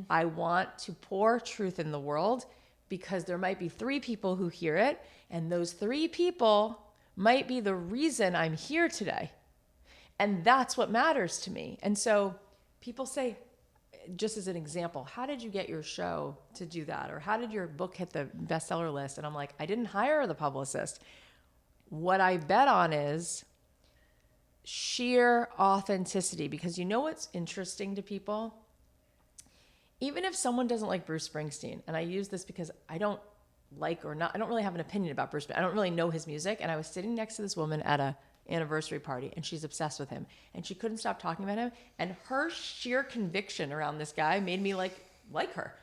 B: I want to pour truth in the world, because there might be 3 people who hear it, and those 3 people might be the reason I'm here today. And that's what matters to me. And so people say, just as an example, how did you get your show to do that? Or how did your book hit the bestseller list? And I'm like, I didn't hire the publicist. What I bet on is sheer authenticity, because you know what's interesting to people? Even if someone doesn't like Bruce Springsteen, and I use this because I don't really have an opinion about Bruce, but I don't really know his music. And I was sitting next to this woman at a anniversary party, and she's obsessed with him, and she couldn't stop talking about him. And her sheer conviction around this guy made me like her.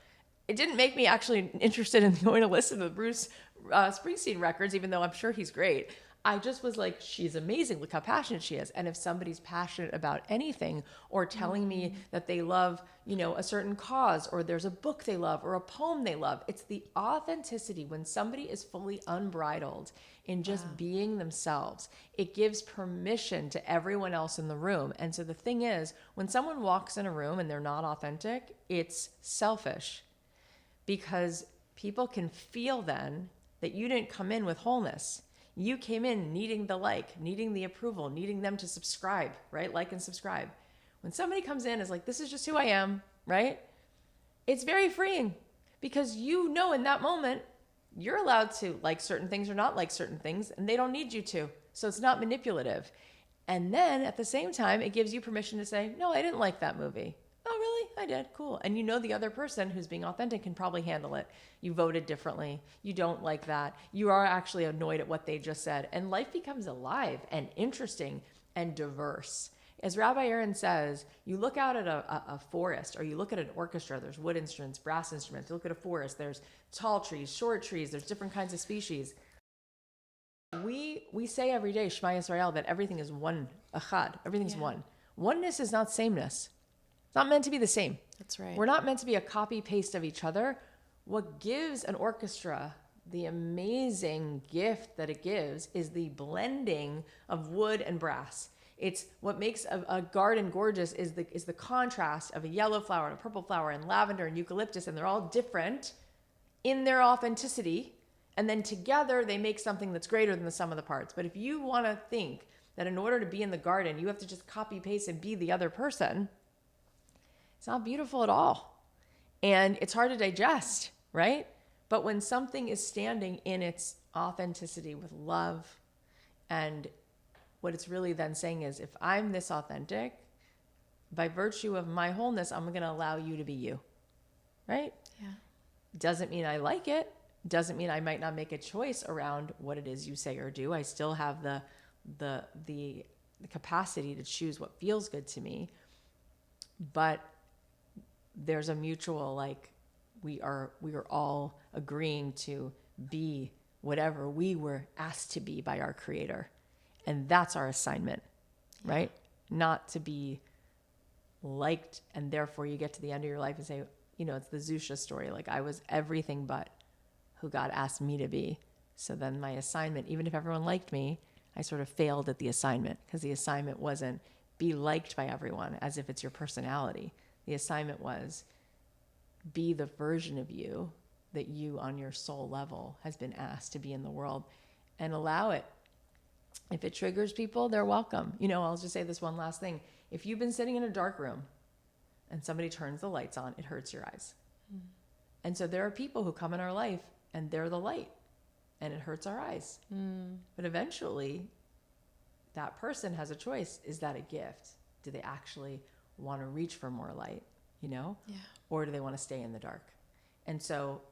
B: It didn't make me actually interested in going to listen to the Bruce Springsteen records, even though I'm sure he's great. I just was like, she's amazing. Look how passionate she is. And if somebody's passionate about anything, or telling me that they love, you know, a certain cause, or there's a book they love, or a poem they love, it's the authenticity. When somebody is fully unbridled in just being themselves, it gives permission to everyone else in the room. And so the thing is, when someone walks in a room and they're not authentic, it's selfish, because people can feel then that you didn't come in with wholeness. You came in needing the approval, needing them to subscribe, right? Like and subscribe. When somebody comes in is like, this is just who I am, right? It's very freeing, because you know in that moment, you're allowed to like certain things or not like certain things, and they don't need you to. So it's not manipulative. And then at the same time, it gives you permission to say, no, I didn't like that movie. Oh, really? I did. Cool. And you know the other person who's being authentic can probably handle it. You voted differently. You don't like that. You are actually annoyed at what they just said. And life becomes alive and interesting and diverse. As Rabbi Aaron says, you look out at a forest, or you look at an orchestra, there's wood instruments, brass instruments. You look at a forest, there's tall trees, short trees, there's different kinds of species. We say every day, Shema Yisrael, that everything is one, echad, everything's one. Oneness is not sameness. It's not meant to be the same.
C: That's right.
B: We're not meant to be a copy paste of each other. What gives an orchestra the amazing gift that it gives is the blending of wood and brass. It's what makes a garden gorgeous is the contrast of a yellow flower and a purple flower and lavender and eucalyptus, and they're all different in their authenticity. And then together they make something that's greater than the sum of the parts. But if you want to think that in order to be in the garden, you have to just copy paste and be the other person, it's not beautiful at all. And it's hard to digest, right? But when something is standing in its authenticity with love, and what it's really then saying is, if I'm this authentic, by virtue of my wholeness, I'm going to allow you to be you, right?
C: Yeah.
B: Doesn't mean I like it. Doesn't mean I might not make a choice around what it is you say or do. I still have the capacity to choose what feels good to me. But there's a mutual, like, we are all agreeing to be whatever we were asked to be by our creator. And that's our assignment, right? Not to be liked, and therefore you get to the end of your life and say, it's the Zusha story. Like, I was everything but who God asked me to be. So then my assignment, even if everyone liked me, I sort of failed at the assignment, because the assignment wasn't be liked by everyone as if it's your personality. The assignment was be the version of you that you on your soul level has been asked to be in the world, and allow it. If it triggers people, they're welcome. I'll just say this one last thing. If you've been sitting in a dark room and somebody turns the lights on, it hurts your eyes. And so there are people who come in our life and they're the light, and it hurts our eyes. But eventually that person has a choice. Is that a gift? Do they actually want to reach for more light, or do they want to stay in the dark? And so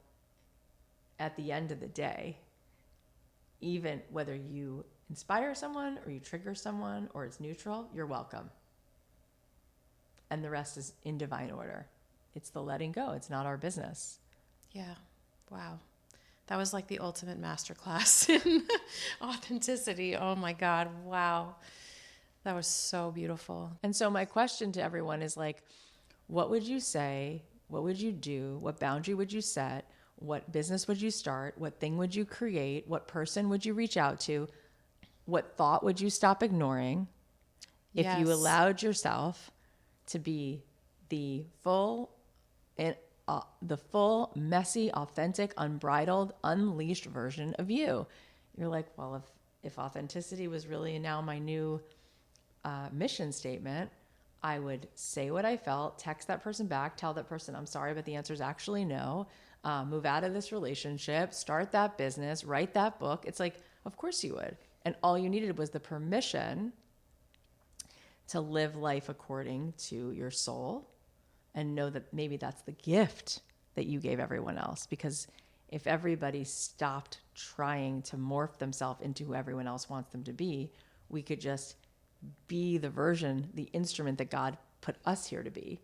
B: at the end of the day, even whether you inspire someone or you trigger someone or it's neutral, you're welcome. And the rest is in divine order. It's the letting go. It's not our business.
C: Yeah. Wow. That was like the ultimate masterclass in authenticity. Oh my God. Wow. That was so beautiful.
B: And so my question to everyone is like, what would you say? What would you do? What boundary would you set? What business would you start? What thing would you create? What person would you reach out to? What thought would you stop ignoring if you allowed yourself to be the full, messy, authentic, unbridled, unleashed version of you? You're like, well, if authenticity was really now my new mission statement, I would say what I felt, text that person back, tell that person, I'm sorry, but the answer is actually no. Move out of this relationship, start that business, write that book. It's like, of course you would. And all you needed was the permission to live life according to your soul, and know that maybe that's the gift that you gave everyone else. Because if everybody stopped trying to morph themselves into who everyone else wants them to be, we could just be the version, the instrument that God put us here to be.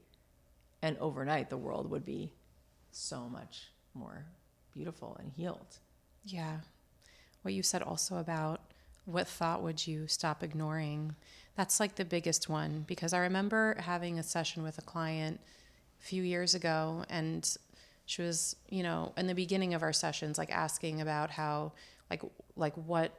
B: And overnight, the world would be so much more beautiful and healed.
C: Yeah. What you said also about what thought would you stop ignoring? That's like the biggest one, because I remember having a session with a client a few years ago, and she was, in the beginning of our sessions, like asking about how, like what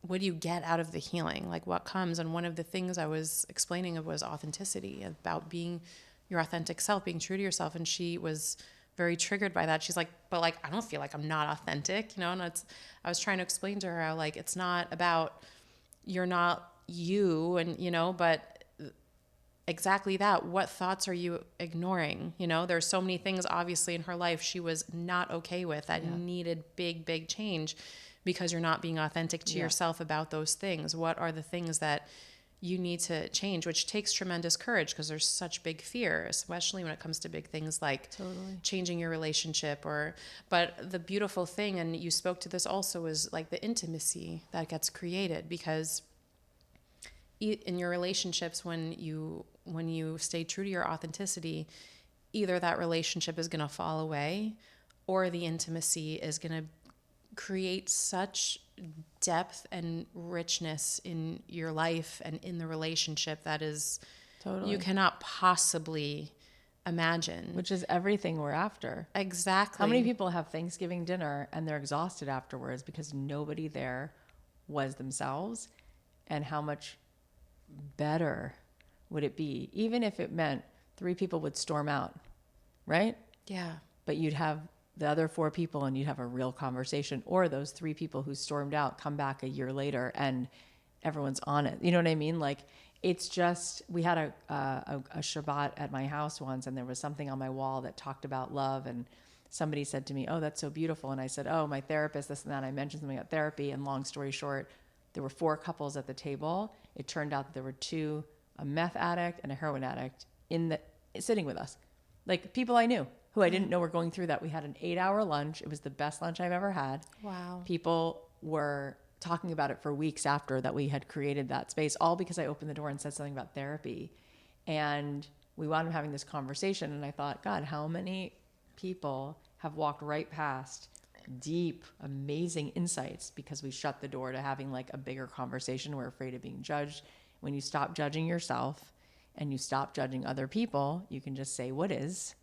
C: do you get out of the healing? Like what comes? And one of the things I was explaining was authenticity, about being your authentic self, being true to yourself. And she was very triggered by that. She's like, but like, I don't feel like I'm not authentic, and I was trying to explain to her how, like, it's not about you're not you, and, but exactly that. What thoughts are you ignoring? There's so many things obviously in her life she was not okay with that needed big change, because you're not being authentic to yourself about those things. What are the things that you need to change, which takes tremendous courage, because there's such big fear, especially when it comes to big things like changing your relationship but the beautiful thing, and you spoke to this also, is like the intimacy that gets created, because in your relationships, when you stay true to your authenticity, either that relationship is going to fall away, or the intimacy is going to create such depth and richness in your life and in the relationship that is you cannot possibly imagine.
B: Which is everything we're after.
C: Exactly.
B: How many people have Thanksgiving dinner and they're exhausted afterwards because nobody there was themselves? And how much better would it be, even if it meant 3 people would storm out, right?
C: Yeah.
B: But you'd have the other 4 people and you'd have a real conversation, or those 3 people who stormed out come back a year later and everyone's on it. You know what I mean? Like, it's just, we had a Shabbat at my house once, and there was something on my wall that talked about love, and somebody said to me, oh, that's so beautiful. And I said, oh, my therapist, this and that. I mentioned something about therapy, and long story short, there were 4 couples at the table. It turned out that there were 2, a meth addict and a heroin addict, sitting with us. Like, people I knew who I didn't know were going through that. We had an 8-hour lunch. It was the best lunch I've ever had.
C: Wow.
B: People were talking about it for weeks after that we had created that space, all because I opened the door and said something about therapy. And we wound up having this conversation, and I thought, God, how many people have walked right past deep, amazing insights because we shut the door to having like a bigger conversation. We're afraid of being judged. When you stop judging yourself and you stop judging other people, you can just say what is.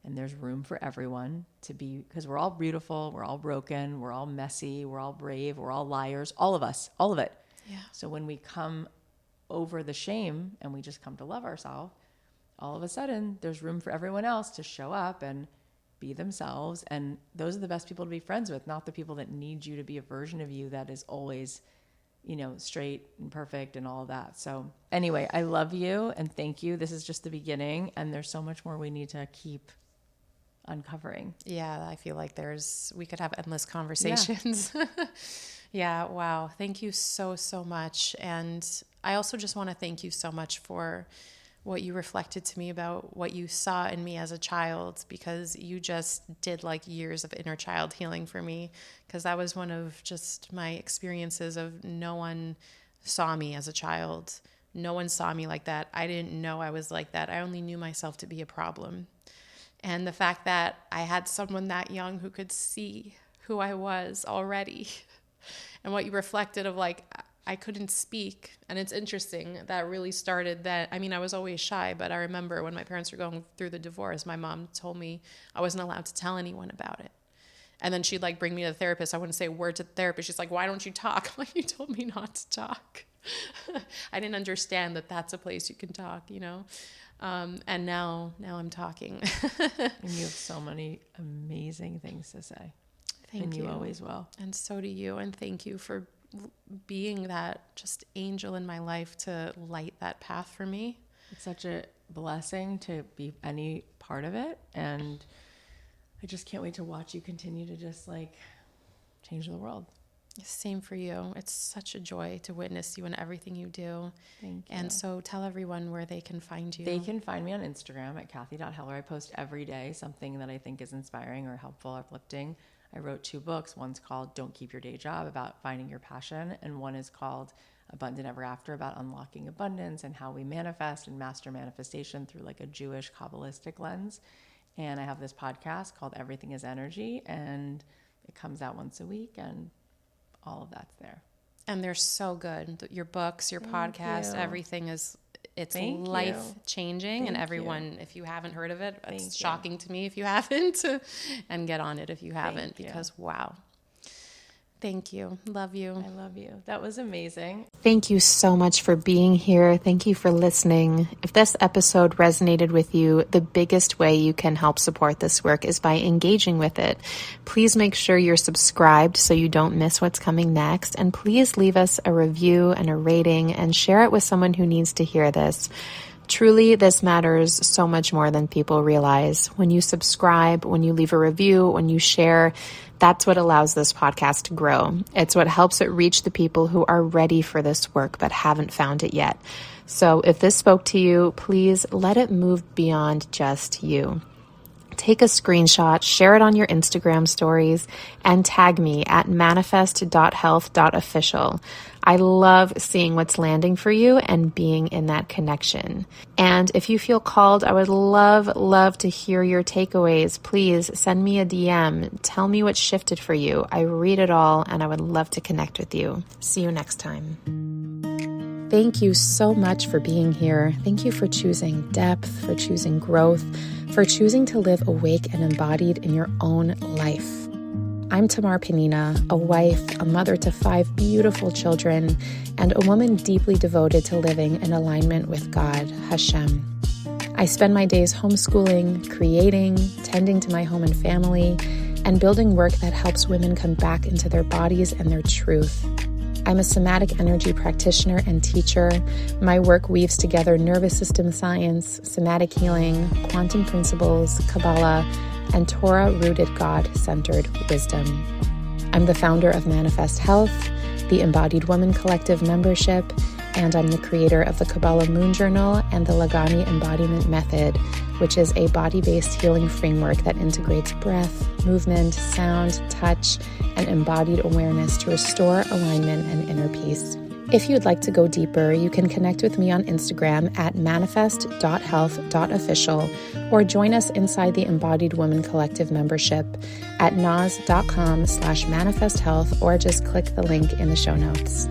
B: And there's room for everyone to be, because we're all beautiful, we're all broken, we're all messy, we're all brave, we're all liars, all of us, all of it.
C: Yeah.
B: So when we come over the shame and we just come to love ourselves, all of a sudden there's room for everyone else to show up and be themselves. And those are the best people to be friends with, not the people that need you to be a version of you that is always, you know, straight and perfect and all of that. So anyway, I love you and thank you. This is just the beginning and there's so much more we need to keep uncovering.
C: Yeah, I feel like we could have endless conversations. Yeah. Yeah, wow. Thank you so, so much. And I also just want to thank you so much for what you reflected to me about what you saw in me as a child, because you just did like years of inner child healing for me, because that was one of just my experiences of no one saw me as a child. No one saw me like that. I didn't know I was like that. I only knew myself to be a problem. And the fact that I had someone that young who could see who I was already and what you reflected of like, I couldn't speak. And it's interesting that really started that. I mean, I was always shy, but I remember when my parents were going through the divorce, my mom told me I wasn't allowed to tell anyone about it. And then she'd like bring me to the therapist. I wouldn't say a word to the therapist. She's like, why don't you talk? I'm like, you told me not to talk. I didn't understand that that's a place you can talk, you know? And now I'm talking.
B: And you have so many amazing things to say.
C: Thank you.
B: And you always will.
C: And so do you. And thank you for being that just angel in my life to light that path for me.
B: It's such a blessing to be any part of it. And I just can't wait to watch you continue to just like change the world.
C: Same for you. It's such a joy to witness you in everything you do.
B: Thank you.
C: And so tell everyone where they can find you.
B: They can find me on Instagram at Cathy.Heller. I post every day something that I think is inspiring or helpful, uplifting. I wrote 2 books. One's called Don't Keep Your Day Job, about finding your passion. And one is called Abundant Ever After, about unlocking abundance and how we manifest and master manifestation through like a Jewish Kabbalistic lens. And I have this podcast called Everything is Energy, and it comes out once a week, and all of that's there.
C: And they're so good. Your books, your podcast, everything is, it's
B: Thank
C: life
B: you.
C: changing. And everyone,
B: you.
C: If you haven't heard of it, it's
B: Thank
C: shocking to me if you haven't, and get on it if you haven't,
B: Thank
C: because wow. Thank you. Love you.
B: I love you. That was amazing.
A: Thank you so much for being here. Thank you for listening. If this episode resonated with you, the biggest way you can help support this work is by engaging with it. Please make sure you're subscribed so you don't miss what's coming next. And please leave us a review and a rating and share it with someone who needs to hear this. Truly, this matters so much more than people realize. When you subscribe, when you leave a review, when you share, that's what allows this podcast to grow. It's what helps it reach the people who are ready for this work but haven't found it yet. So if this spoke to you, please let it move beyond just you. Take a screenshot, share it on your Instagram stories, and tag me at manifest.health.official. I love seeing what's landing for you and being in that connection. And if you feel called, I would love to hear your takeaways. Please send me a DM. Tell me what shifted for you. I read it all, and I would love to connect with you. See you next time. Thank you so much for being here. Thank you for choosing depth, for choosing growth, for choosing to live awake and embodied in your own life. I'm Tamar, a wife, a mother to 5 beautiful children, and a woman deeply devoted to living in alignment with God, Hashem. I spend my days homeschooling, creating, tending to my home and family, and building work that helps women come back into their bodies and their truth. I'm a somatic energy practitioner and teacher. My work weaves together nervous system science, somatic healing, quantum principles, Kabbalah, and Torah-rooted God-centered wisdom. I'm the founder of Manifest Health, the Embodied Woman Collective membership, and I'm the creator of the Kabbalah Moon Journal and the Lagani Embodiment Method, which is a body-based healing framework that integrates breath, movement, sound, touch, and embodied awareness to restore alignment and inner peace.
C: If you'd like to go deeper, you can connect with me on Instagram at manifest.health.official or join us inside the Embodied Woman Collective membership at naz.com/manifesthealth or just click the link in the show notes.